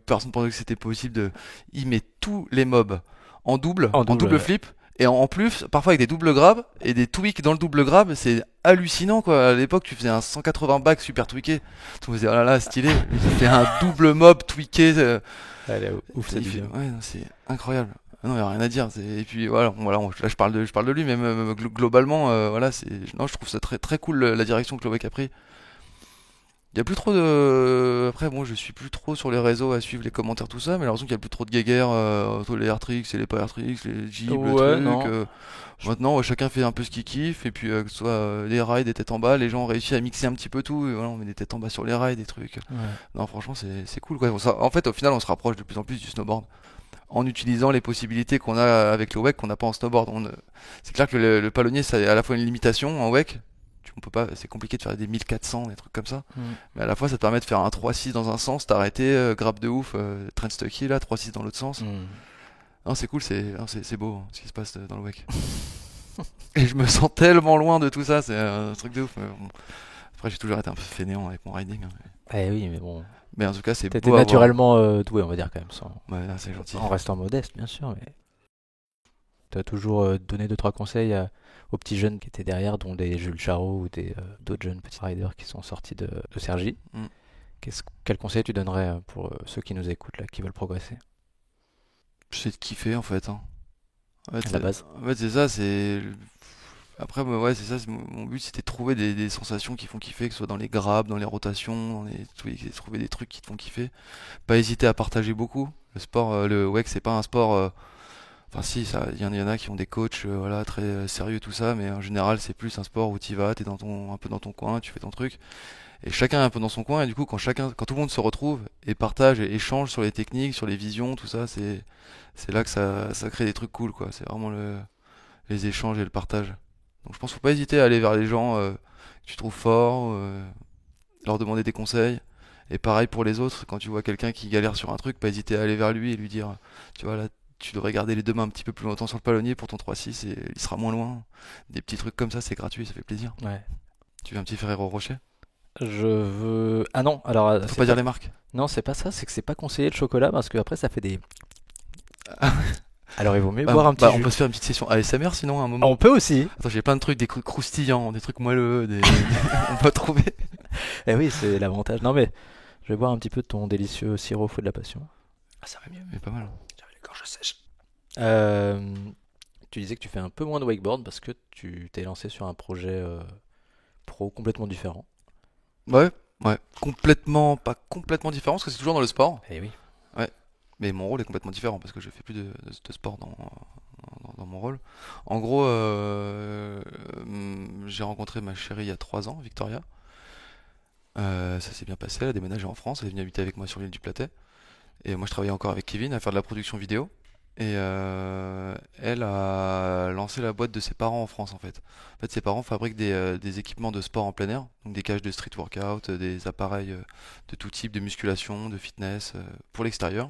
Personne pensait que c'était possible de. Il met tous les mobs En en double, double ouais. flip. Et en plus, parfois avec des doubles grabs et des tweaks dans le double grab, c'est hallucinant quoi. À l'époque, tu faisais un 180 back super tweaké. Tu me disais, oh là là, stylé. Il fait un double mob tweaké. Elle est ouf cette vidéo. Ouais, non, c'est incroyable. Ah non, y a rien à dire. Et puis voilà, là je parle de lui, mais même, globalement, voilà, non, je trouve ça très très cool la direction que Lovec a pris. Il y a plus trop de. Après, bon, je suis plus trop sur les réseaux à suivre les commentaires, tout ça, mais j'ai l'impression qu'il y a plus trop de guéguerre entre les Artrix et les pas Artrix, les Jeeps, le Ouais, truc. non. Maintenant, ouais, chacun fait un peu ce qu'il kiffe, et puis que ce soit des rides, des têtes en bas, les gens ont réussi à mixer un petit peu tout, et voilà, on met des têtes en bas sur les rides, des trucs. Ouais. Non, franchement, c'est cool, quoi. En fait, au final, on se rapproche de plus en plus du snowboard en utilisant les possibilités qu'on a avec le WEC qu'on n'a pas en snowboard. C'est clair que le palonnier, ça a à la fois une limitation en WEC. On peut pas, c'est compliqué de faire des 1400, des trucs comme ça. Mm. Mais à la fois, ça te permet de faire un 3-6 dans un sens, t'arrêter, grab de ouf, Trent Stucky là, 3-6 dans l'autre sens. Mm. Non, c'est cool, c'est beau hein, ce qui se passe dans le WEC. Et je me sens tellement loin de tout ça, c'est un truc de ouf. Mais bon. Après, j'ai toujours été un peu fainéant avec mon riding. Hein. Eh oui, mais bon. Mais en tout cas, c'est T'étais beau à voir. naturellement doué, on va dire quand même, Ouais, là, c'est gentil. en restant modeste, bien sûr, mais t'as toujours donné deux trois conseils aux petits jeunes qui étaient derrière, dont des Jules Charot ou d'autres jeunes petits riders qui sont sortis de Cergy. Mm. Quel conseil tu donnerais pour ceux qui nous écoutent là, qui veulent progresser C'est de kiffer en fait. Hein. En fait, à la base? en fait, c'est ça, Après, bah, ouais, c'est ça, mon but c'était de trouver des sensations qui font kiffer, que ce soit dans les grabs, dans les rotations, trouver des trucs qui te font kiffer. Pas hésiter à partager beaucoup. Le sport, le WEC, c'est pas un sport. Enfin, si, y en a qui ont des coachs voilà, très sérieux, tout ça, mais en général, c'est plus un sport où tu vas, un peu dans ton coin, tu fais ton truc. Et chacun est un peu dans son coin, et du coup, quand tout le monde se retrouve et partage et échange sur les techniques, sur les visions, tout ça, c'est là que ça crée des trucs cool, quoi. C'est vraiment les échanges et le partage. Donc je pense qu'il faut pas hésiter à aller vers les gens que tu trouves forts, leur demander des conseils. Et pareil pour les autres, quand tu vois quelqu'un qui galère sur un truc, pas hésiter à aller vers lui et lui dire, tu vois là, tu devrais garder les deux mains un petit peu plus longtemps sur le palonnier pour ton 3-6 et il sera moins loin. Des petits trucs comme ça, c'est gratuit, ça fait plaisir. Ouais. Tu veux un petit Ferrero Rocher? Je veux. Ah non, alors Faut c'est pas pas. dire les marques. Non, c'est pas ça, c'est que c'est pas conseillé le chocolat parce que après ça fait des. Alors il vaut mieux boire un petit On jus. peut se faire une petite session ASMR sinon à un Ah, on moment. peut aussi. Attends, j'ai plein de trucs, des trucs croustillants, des trucs moelleux, on peut trouver. Eh oui, c'est l'avantage. Non mais je vais boire un petit peu de ton délicieux sirop feu de la passion. Ah, ça va mieux, mais pas mal. J'avais les gorges sèches. Euh, Tu disais que tu fais un peu moins de wakeboard parce que tu t'es lancé sur un projet pro complètement différent. Ouais, ouais. Pas complètement différent parce que c'est toujours dans le sport. Eh oui. Ouais. Mais mon rôle est complètement différent parce que je fais plus de sport dans mon rôle. En gros, j'ai rencontré ma chérie il y a 3 ans, Victoria. Ça s'est bien passé, elle a déménagé en France, elle est venue habiter avec moi sur l'île du Platet. Et moi je travaillais encore avec Kevin à faire de la production vidéo. Et elle a lancé la boîte de ses parents en France en fait. En fait, ses parents fabriquent des équipements de sport en plein air, donc des cages de street workout, des appareils de tout type, de musculation, de fitness pour l'extérieur,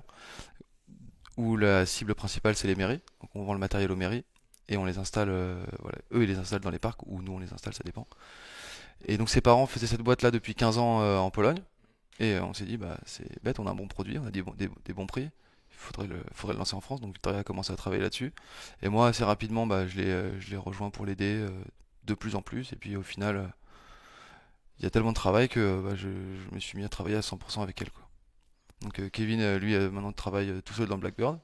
où la cible principale c'est les mairies. Donc on vend le matériel aux mairies et on les installe, voilà, eux ils les installent dans les parcs ou nous on les installe, ça dépend. Et donc ses parents faisaient cette boîte là depuis 15 ans en Pologne. Et on s'est dit, bah, c'est bête, on a un bon produit, on a des bons prix, faudrait le lancer en France. Donc Victoria a commencé à travailler là-dessus. Et moi, assez rapidement, bah, je l'ai rejoint pour l'aider de plus en plus. Et puis au final, il y a tellement de travail que bah, je me suis mis à travailler à 100% avec elle, quoi. Donc Kevin, lui, maintenant travaille tout seul dans Blackbird.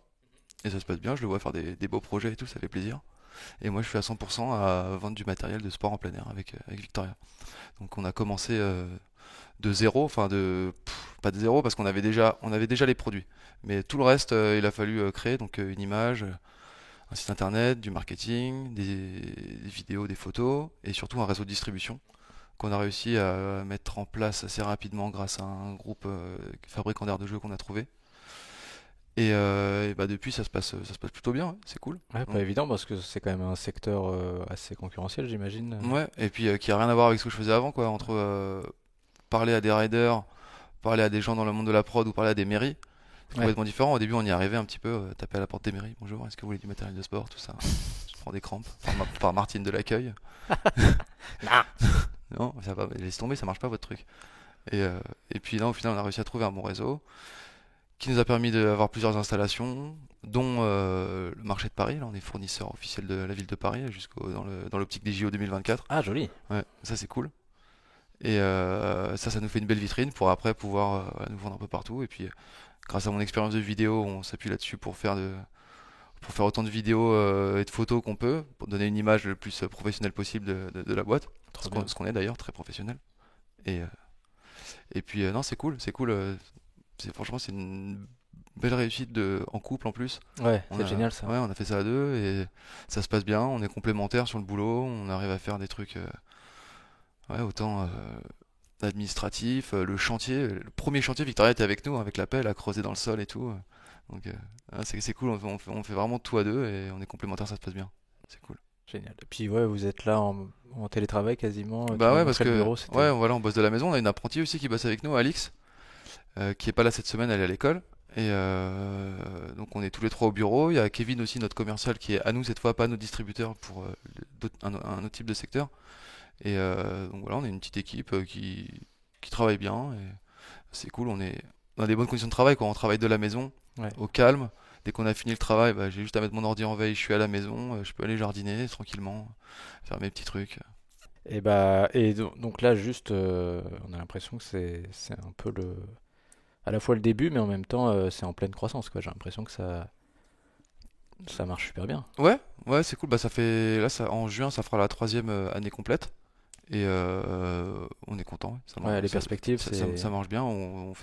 Et ça se passe bien, je le vois faire des beaux projets et tout, ça fait plaisir. Et moi, je suis à 100% à vendre du matériel de sport en plein air avec Victoria. Donc on a commencé de zéro, enfin pas de zéro parce on avait déjà les produits. Mais tout le reste, il a fallu créer donc une image, un site internet, du marketing, des vidéos, des photos et surtout un réseau de distribution qu'on a réussi à mettre en place assez rapidement grâce à un groupe fabricant d'air de jeu qu'on a trouvé. Et bah depuis ça se passe plutôt bien, ouais, c'est cool. Ouais, pas évident parce que c'est quand même un secteur assez concurrentiel, j'imagine. Ouais, et puis qui a rien à voir avec ce que je faisais avant quoi, entre parler à des riders, parler à des gens dans le monde de la prod ou parler à des mairies. C'est Ouais. complètement différent. Au début, on y arrivait un petit peu, taper à la porte des mairies. Bonjour, est-ce que vous voulez du matériel de sport, tout ça. Je prends des crampes par Martine de l'accueil. Ah. Non, ça va, laisse tomber, ça marche pas votre truc. Et puis là, au final, on a réussi à trouver un bon réseau qui nous a permis d'avoir plusieurs installations, dont le marché de Paris. Là, on est fournisseur officiel de la ville de Paris dans l'optique des JO 2024. Ah, joli. Ouais, ça c'est cool. Et ça nous fait une belle vitrine pour après pouvoir voilà, nous vendre un peu partout. Et puis, grâce à mon expérience de vidéo, on s'appuie là-dessus pour faire autant de vidéos et de photos qu'on peut, pour donner une image le plus professionnelle possible de la boîte. Trop bien. Ce qu'on est d'ailleurs, très professionnel. Et, euh, et puis, non, c'est cool, c'est cool. Franchement, c'est une belle réussite en couple en plus. Ouais, c'est génial ça. Ouais, on a fait ça à deux et ça se passe bien. On est complémentaires sur le boulot. On arrive à faire des trucs. Ouais, autant administratif, le chantier, le premier chantier, Victoria était avec nous, avec la pelle, à creuser dans le sol et tout. Donc c'est cool, on fait vraiment tout à deux et on est complémentaires, ça se passe bien. C'est cool. Génial. Et puis ouais, vous êtes là en télétravail quasiment. Tu Bah m'as ouais, parce montré le que bureau, c'était. ouais, voilà, on bosse de la maison. On a une apprentie aussi qui bosse avec nous, Alix, qui est pas là cette semaine, elle est à l'école. Et donc on est tous les trois au bureau. Il y a Kevin aussi, notre commercial, qui est à nous cette fois, pas notre distributeur pour un autre type de secteur. Et donc voilà, on est une petite équipe qui travaille bien et c'est cool. On a des bonnes conditions de travail, quoi. On travaille de la maison, Ouais. au calme. Dès qu'on a fini le travail, bah, j'ai juste à mettre mon ordi en veille, je suis à la maison, je peux aller jardiner tranquillement, faire mes petits trucs. Et bah donc là juste, on a l'impression que c'est un peu à la fois le début, mais en même temps c'est en pleine croissance quoi. J'ai l'impression que ça marche super bien. Ouais, ouais, c'est cool. Bah, en juin, ça fera la troisième année complète. Et on est content. Ouais. Ouais, les perspectives c'est. Ça marche bien. On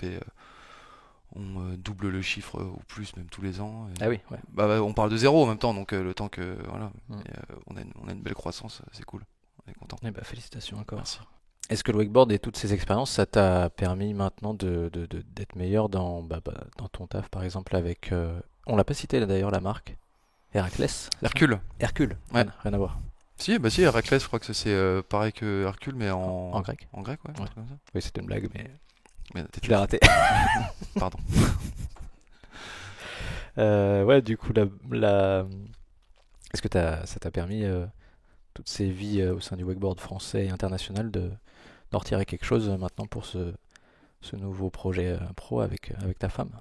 double le chiffre ou plus même tous les ans. Et Ah oui, ouais. on parle de zéro en même temps, donc le temps que voilà, Mm. on a une belle croissance, c'est cool. On est content. Eh bah félicitations encore. Merci. Est-ce que le wakeboard et toutes ces expériences, ça t'a permis maintenant d'être meilleur dans ton taf, par exemple, avec... on l'a pas cité là d'ailleurs, la marque. Héraclès, c'est ça? Hercule. Hercule, Ouais. rien à voir. Si, bah si, Héraclès, je crois que c'est pareil que Hercule, mais En grec. en grec, ouais, un Ouais. truc comme ça. Oui, c'était une blague, mais Mais t'es je l'ai raté. Pardon. Ouais, du coup, est-ce que ça t'a permis, toutes ces vies au sein du wakeboard français et international, d'en retirer quelque chose maintenant pour ce nouveau projet pro avec ta femme?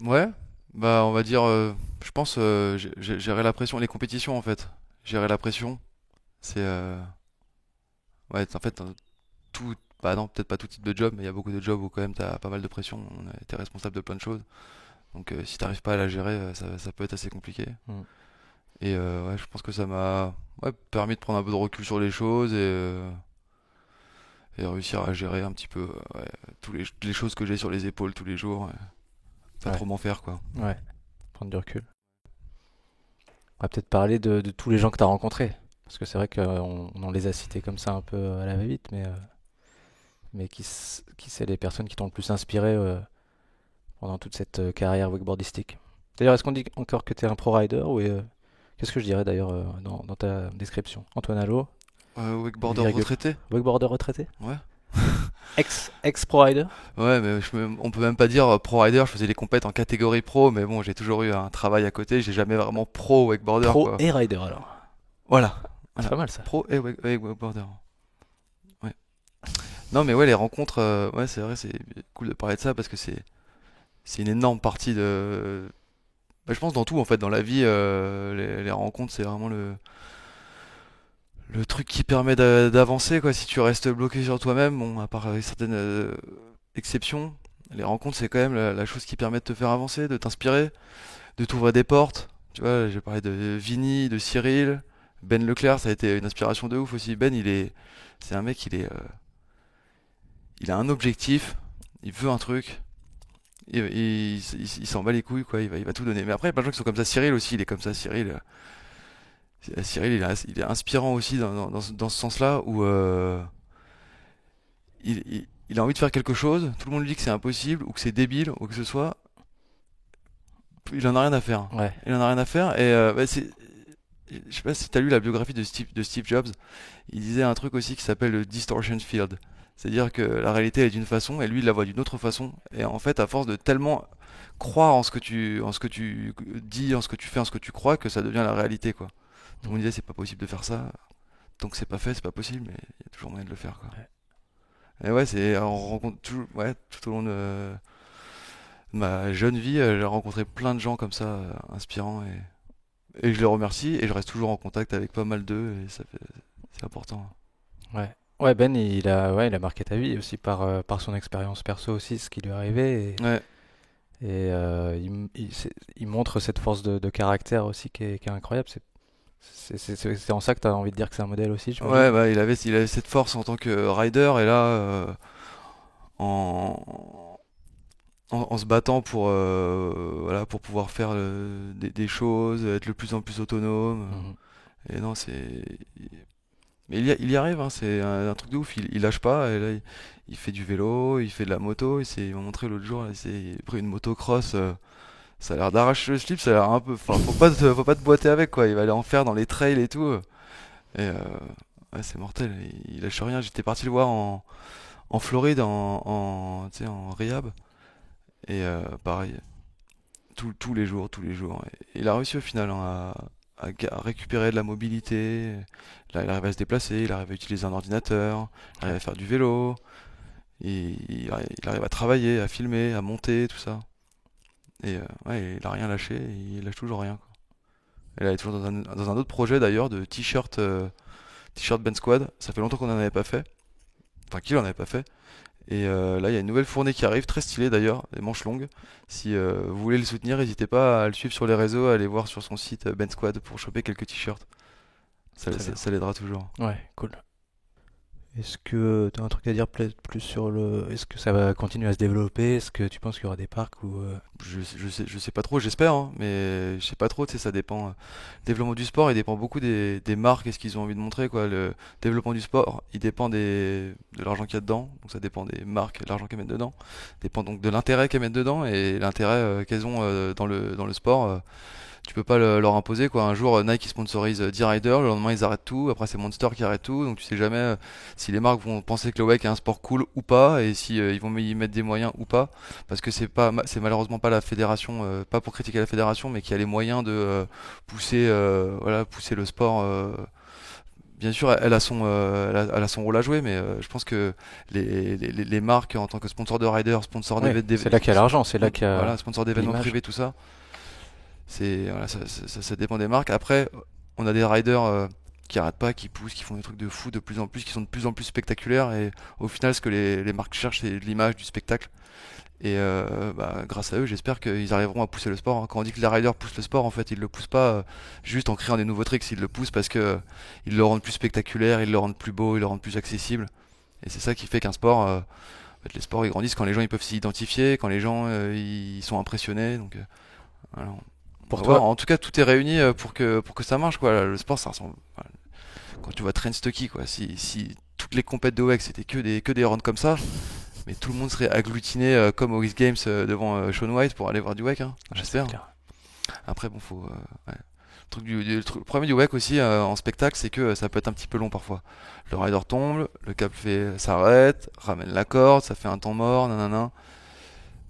Ouais, bah on va dire, je pense, gérer la pression, les compétitions en fait. Gérer la pression, c'est, ouais, en fait, tout, bah non, peut-être pas tout type de job, mais il y a beaucoup de jobs où quand même t'as pas mal de pression. On a été responsable de plein de choses. Donc si t'arrives pas à la gérer, ça peut être assez compliqué. Mm. Et ouais, je pense que ça m'a ouais, permis de prendre un peu de recul sur les choses et réussir à gérer un petit peu ouais, les choses que j'ai sur les épaules tous les jours. Pas Ouais, trop m'en faire, quoi. ouais, prendre du recul. On va peut-être parler de tous les gens que tu as rencontrés. Parce que c'est vrai qu'on on les a cités comme ça un peu à la va-vite, mais qui c'est les personnes qui t'ont le plus inspiré pendant toute cette carrière wakeboardistique? D'ailleurs, est-ce qu'on dit encore que tu es un pro rider ou qu'est-ce que je dirais d'ailleurs dans ta description? Antoine Allo, Wakeboarder virgule, retraité? wakeboarder retraité? Ouais. Ex-pro rider? Ouais, mais on peut même pas dire pro rider, je faisais les compètes en catégorie pro, mais bon, j'ai toujours eu un travail à côté, j'ai jamais vraiment pro wakeboarder, Pro quoi. et rider alors. Voilà, C'est voilà. pas mal ça. Pro et wakeboarder. Ouais. Non, mais ouais, les rencontres, ouais, c'est vrai, c'est cool de parler de ça parce que c'est une énorme partie de. Bah, je pense dans tout, en fait, dans la vie, les rencontres, c'est vraiment le truc qui permet d'avancer, quoi. Si tu restes bloqué sur toi-même, bon, à part certaines exceptions, les rencontres, c'est quand même la chose qui permet de te faire avancer, de t'inspirer, de t'ouvrir des portes. Tu vois, j'ai parlé de Vini, de Cyril, Ben Leclerc, ça a été une inspiration de ouf aussi. Ben, c'est un mec, il a un objectif, il veut un truc, il s'en bat les couilles, quoi, il va tout donner. Mais après, il y a plein de gens qui sont comme ça. Cyril aussi, il est comme ça. Cyril, il est inspirant aussi dans ce sens-là où il a envie de faire quelque chose, tout le monde lui dit que c'est impossible ou que c'est débile ou que ce soit, il en a rien à faire. Ouais. Il en a rien à faire et bah, je sais pas si t'as lu la biographie de Steve Jobs, il disait un truc aussi qui s'appelle le distortion field. C'est-à-dire que la réalité est d'une façon et lui il la voit d'une autre façon. Et en fait, à force de tellement croire en ce que tu dis, en ce que tu fais, en ce que tu crois, que ça devient la réalité, quoi. Tout le monde disait c'est pas possible de faire ça. Tant que c'est pas fait, c'est pas possible, mais il y a toujours moyen de le faire, quoi. Ouais. Et ouais, on rencontre toujours, ouais, tout au long de ma jeune vie, j'ai rencontré plein de gens comme ça, inspirants, et je les remercie, et je reste toujours en contact avec pas mal d'eux, et c'est important. Ouais. Ouais, Ben, il a marqué ta vie aussi par son expérience perso aussi, ce qui lui est arrivé. Ouais, Il montre cette force de caractère aussi qui est incroyable. C'est en ça que tu as envie de dire que c'est un modèle aussi, j'imagine. ouais, bah, il avait cette force en tant que rider, et là, en, en se battant pour, voilà, pour pouvoir faire des choses, être le plus en plus autonome. Mhm. Et non, mais il y arrive, hein, c'est truc de ouf, il lâche pas, et là, il fait du vélo, il fait de la moto, il m'a montré l'autre jour, là, il a pris une motocross, ça a l'air d'arracher le slip, ça a l'air un peu, enfin, faut pas te boiter avec, quoi, il va aller en faire dans les trails et tout, et ouais, c'est mortel, il lâche rien, j'étais parti le voir en Floride, tu sais, en rehab, et pareil, tous les jours, et il a réussi au final, hein, à récupérer de la mobilité. Là, il arrive à se déplacer, il arrive à utiliser un ordinateur, il arrive Ouais. à faire du vélo, il arrive à travailler, à filmer, à monter, tout ça. Et ouais, il a rien lâché, et il lâche toujours rien, quoi. Et là, il est toujours dans un autre projet d'ailleurs de t-shirt Ben Squad. Ça fait longtemps qu'on en avait pas fait, enfin qu'il en avait pas fait. Et là, il y a une nouvelle fournée qui arrive, très stylée d'ailleurs, des manches longues. Si vous voulez le soutenir, n'hésitez pas à le suivre sur les réseaux, à aller voir sur son site Ben Squad pour choper quelques t-shirts. Très bien. Ça l'aidera toujours. Ouais, cool. Est-ce que tu as un truc à dire plus sur le... Est-ce que ça va continuer à se développer? Est-ce que tu penses qu'il y aura des parcs ou... Je sais pas trop, j'espère, hein, mais je sais pas trop, tu sais, ça dépend. Le développement du sport, il dépend beaucoup des marques et ce qu'ils ont envie de montrer, quoi. Le développement du sport, il dépend de l'argent qu'il y a dedans, donc ça dépend des marques et de l'argent qu'elles mettent dedans. Dépend donc de l'intérêt qu'elles mettent dedans et l'intérêt qu'elles ont dans le sport. Tu peux pas leur imposer, quoi. Un jour, Nike sponsorise 10 riders, le lendemain ils arrêtent tout, après c'est Monster qui arrête tout, donc tu sais jamais si les marques vont penser que le wake est un sport cool ou pas, et si ils vont y mettre des moyens ou pas, parce que c'est malheureusement pas la fédération, pas pour critiquer la fédération, mais qui a les moyens de pousser, voilà, pousser le sport. Bien sûr, elle a son rôle à jouer, mais je pense que les marques en tant que sponsor de riders, sponsor Oui, c'est là qu'il y a l'argent, c'est là qu'il y a voilà, sponsor d'événements l'image. privés, tout ça. Voilà, ça dépend des marques. Après, on a des riders qui arrêtent pas, qui poussent, qui font des trucs de fou de plus en plus, qui sont de plus en plus spectaculaires. Et au final, ce que les marques cherchent, c'est de l'image, du spectacle. Et grâce à eux, j'espère qu'ils arriveront à pousser le sport, hein. Quand on dit que les riders poussent le sport, en fait, ils le poussent pas juste en créant des nouveaux tricks. Ils le poussent parce que ils le rendent plus spectaculaire, ils le rendent plus beau, ils le rendent plus accessible. Et c'est ça qui fait qu'un sport, en fait, les sports ils grandissent quand les gens ils peuvent s'y identifier, quand les gens ils sont impressionnés. Donc voilà. Pour Ouais, toi, en tout cas, tout est réuni pour que ça marche, quoi. Le sport, ça ressemble. Voilà. Quand tu vois Trent Stucky, quoi. Si toutes les compètes de WEC c'était que des runs comme ça, mais tout le monde serait agglutiné comme au X Games devant Shaun White pour aller voir du WEC, hein. c'est J'espère. clair. Après, bon, faut. Ouais. Le problème du WEC aussi en spectacle, c'est que ça peut être un petit peu long parfois. Le rider tombe, le câble s'arrête, ramène la corde, ça fait un temps mort, nanana.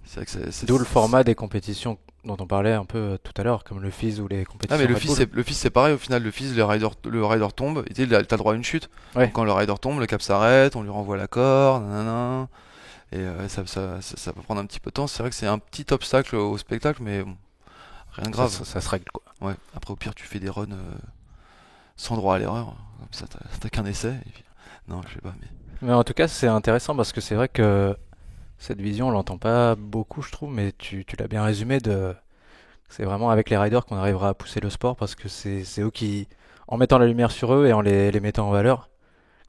C'est vrai que D'où le format des compétitions dont on parlait un peu tout à l'heure, comme le FIS ou les Ah mais compétitions Red Bull. le fils c'est pareil au final, le fils le rider tombe, et tu sais, t'as le droit à une chute. Ouais, Donc quand le rider tombe, le cap s'arrête, on lui renvoie la corde, nanana, et ça peut prendre un petit peu de temps. C'est vrai que c'est un petit obstacle au spectacle, mais bon, rien de grave. ça se règle quoi. Ouais. Après au pire tu fais des runs sans droit à l'erreur, comme ça t'as qu'un essai. Et puis... Non je sais pas mais. Mais en tout cas, c'est intéressant parce que c'est vrai que cette vision, on l'entend pas beaucoup, je trouve, mais tu l'as bien résumé de... C'est vraiment avec les riders qu'on arrivera à pousser le sport parce que c'est eux qui, en mettant la lumière sur eux et en les mettant en valeur,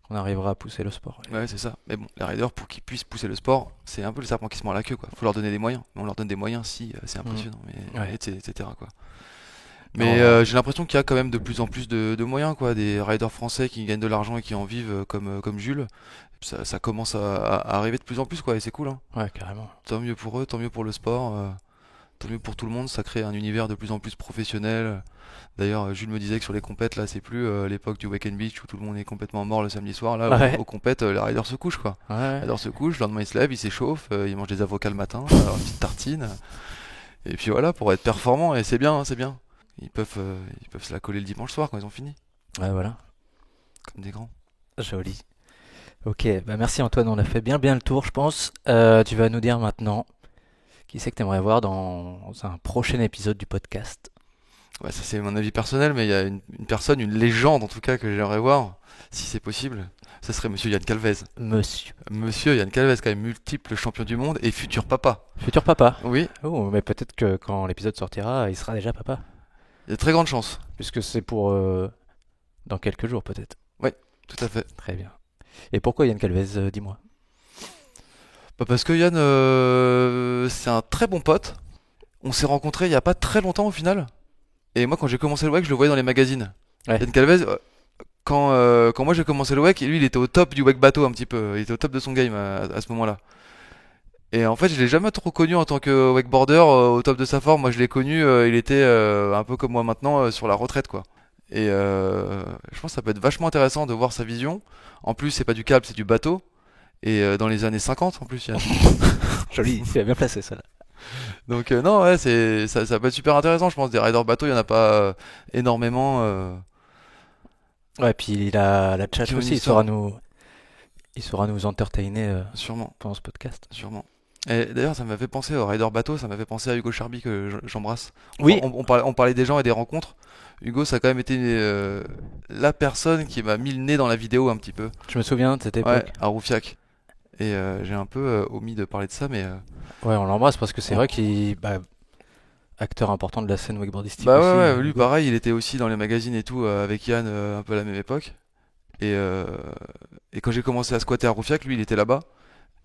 qu'on arrivera à pousser le sport. Ouais c'est ça. Mais bon, les riders pour qu'ils puissent pousser le sport, c'est un peu le serpent qui se mord la queue quoi. Faut leur donner des moyens. Mais on leur donne des moyens si c'est impressionnant. Mais Ouais. etc. quoi. Non, Mais j'ai l'impression qu'il y a quand même de plus en plus de moyens, quoi. Des riders français qui gagnent de l'argent et qui en vivent comme Jules. Ça commence à arriver de plus en plus, quoi. Et c'est cool, hein. ouais, carrément. Tant mieux pour eux, tant mieux pour le sport, tant mieux pour tout le monde. Ça crée un univers de plus en plus professionnel. D'ailleurs, Jules me disait que sur les compètes, là, c'est plus l'époque du Weekend Beach où tout le monde est complètement mort le samedi soir. Là, Ouais, aux compètes, les riders se couchent, quoi. Les ouais. riders se couchent, le lendemain ils se lèvent, ils s'échauffent, ils mangent des avocats le matin, une petite tartine. Et puis voilà, pour être performant, et c'est bien, hein, c'est bien. Ils peuvent se la coller le dimanche soir quand ils ont fini, Ouais, voilà. comme des grands. Joli. Ok, bah merci Antoine, on a fait bien le tour, je pense. Tu vas nous dire maintenant qui c'est que tu aimerais voir dans un prochain épisode du podcast. Ouais, ça c'est mon avis personnel, mais il y a une personne, une légende en tout cas que j'aimerais voir, si c'est possible. Ce serait Monsieur Yann Calvez. Monsieur. Monsieur Yann Calvez, quand même multiple champion du monde et futur papa. Futur papa. Oui, Oh, mais peut-être que quand l'épisode sortira, il sera déjà papa. il y a de très grandes chances. Puisque c'est pour dans quelques jours peut-être. Oui, tout à fait. Très bien. Et pourquoi Yann Calvez, dis-moi? Bah, parce que Yann, c'est un très bon pote. On s'est rencontrés il y a pas très longtemps au final. Et moi, quand j'ai commencé le WEC, je le voyais dans les magazines. Ouais. Yann Calvez, quand moi j'ai commencé le WEC, lui il était au top du WEC bateau un petit peu. Il était au top de son game à ce moment-là. Et en fait, je l'ai jamais trop connu en tant que wakeboarder au top de sa forme. Moi, je l'ai connu, il était un peu comme moi maintenant sur la retraite, quoi. Et je pense que ça peut être vachement intéressant de voir sa vision. En plus, c'est pas du câble, c'est du bateau. Et dans les années 50 en plus. Joli, tu as bien placé ça là. Donc non, ouais, ça peut être super intéressant. Je pense des riders bateau, il y en a pas énormément. Ouais, puis il a la chat Qui ont une aussi, histoire. il saura nous entertainer Sûrement, pendant ce podcast. sûrement. Et d'ailleurs, ça m'a fait penser au rider bateau, ça m'a fait penser à Hugo Charby que j'embrasse. Oui, On parlait des gens et des rencontres. Hugo, ça a quand même été la personne qui m'a mis le nez dans la vidéo un petit peu. je me souviens de cette Ouais, époque. à Roufiac. Et j'ai un peu omis de parler de ça, mais Ouais, on l'embrasse parce que c'est on- vrai qu'il bah, acteur important de la scène wakeboardistique bah aussi, ouais, ouais, lui Hugo. pareil, il était aussi dans les magazines et tout avec Yann un peu à la même époque. Et, euh, et quand j'ai commencé à squatter à Roufiac, lui il était là-bas.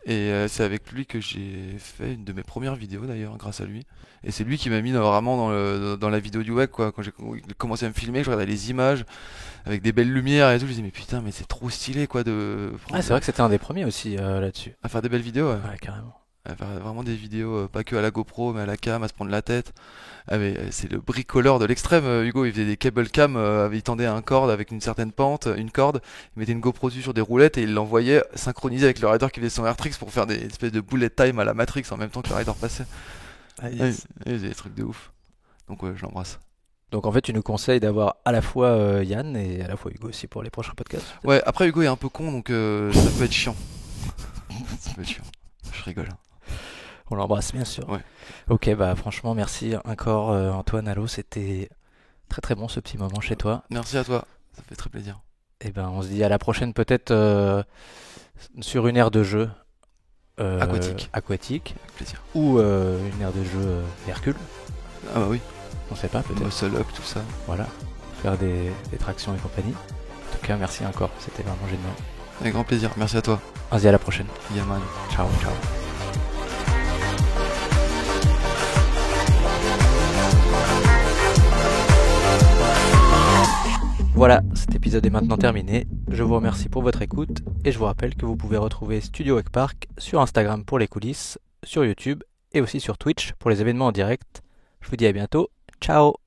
Et c'est avec lui que j'ai fait une de mes premières vidéos d'ailleurs, grâce à lui. Et c'est lui qui m'a mis vraiment dans la vidéo du web, quoi. Quand j'ai commencé à me filmer, je regardais les images avec des belles lumières et tout. Je disais, mais putain, mais c'est trop stylé, quoi, de Ah, c'est vrai que c'était un des premiers aussi là-dessus. à faire des belles vidéos, ouais. Ouais, carrément. À faire vraiment des vidéos, pas que à la GoPro, mais à la cam, à se prendre la tête. Ah, mais c'est le bricoleur de l'extrême, Hugo. Il faisait des cable cam, il tendait un corde avec une certaine pente, une corde, il mettait une GoPro dessus sur des roulettes et il l'envoyait synchronisé avec le rider qui faisait son airtrix pour faire des espèces de bullet time à la Matrix en même temps que le rider passait. Ah, Ouais, yes. il faisait des trucs de ouf. Donc ouais, je l'embrasse. Donc en fait, tu nous conseilles d'avoir à la fois Yann et à la fois Hugo aussi pour les prochains podcasts. Ouais, après Hugo est un peu con, donc ça peut être chiant. Ça peut être chiant. Je rigole. On l'embrasse bien sûr. Ouais. Ok, bah franchement, merci encore Antoine, Allo, c'était très très bon ce petit moment chez toi. Merci à toi, ça fait très plaisir. Et ben on se dit à la prochaine peut-être sur une aire de jeu Aquatique. Avec plaisir. ou une aire de jeu Hercule, Ah bah oui, on sait pas peut-être. muscle up, tout ça. Voilà, faire des tractions et compagnie. En tout cas, merci encore, c'était vraiment génial. Avec grand plaisir, merci à toi. On se dit à la prochaine. Yaman. Ciao, ciao. Voilà, cet épisode est maintenant terminé. Je vous remercie pour votre écoute et je vous rappelle que vous pouvez retrouver Studio Wake Park sur Instagram pour les coulisses, sur YouTube et aussi sur Twitch pour les événements en direct. Je vous dis à bientôt. Ciao!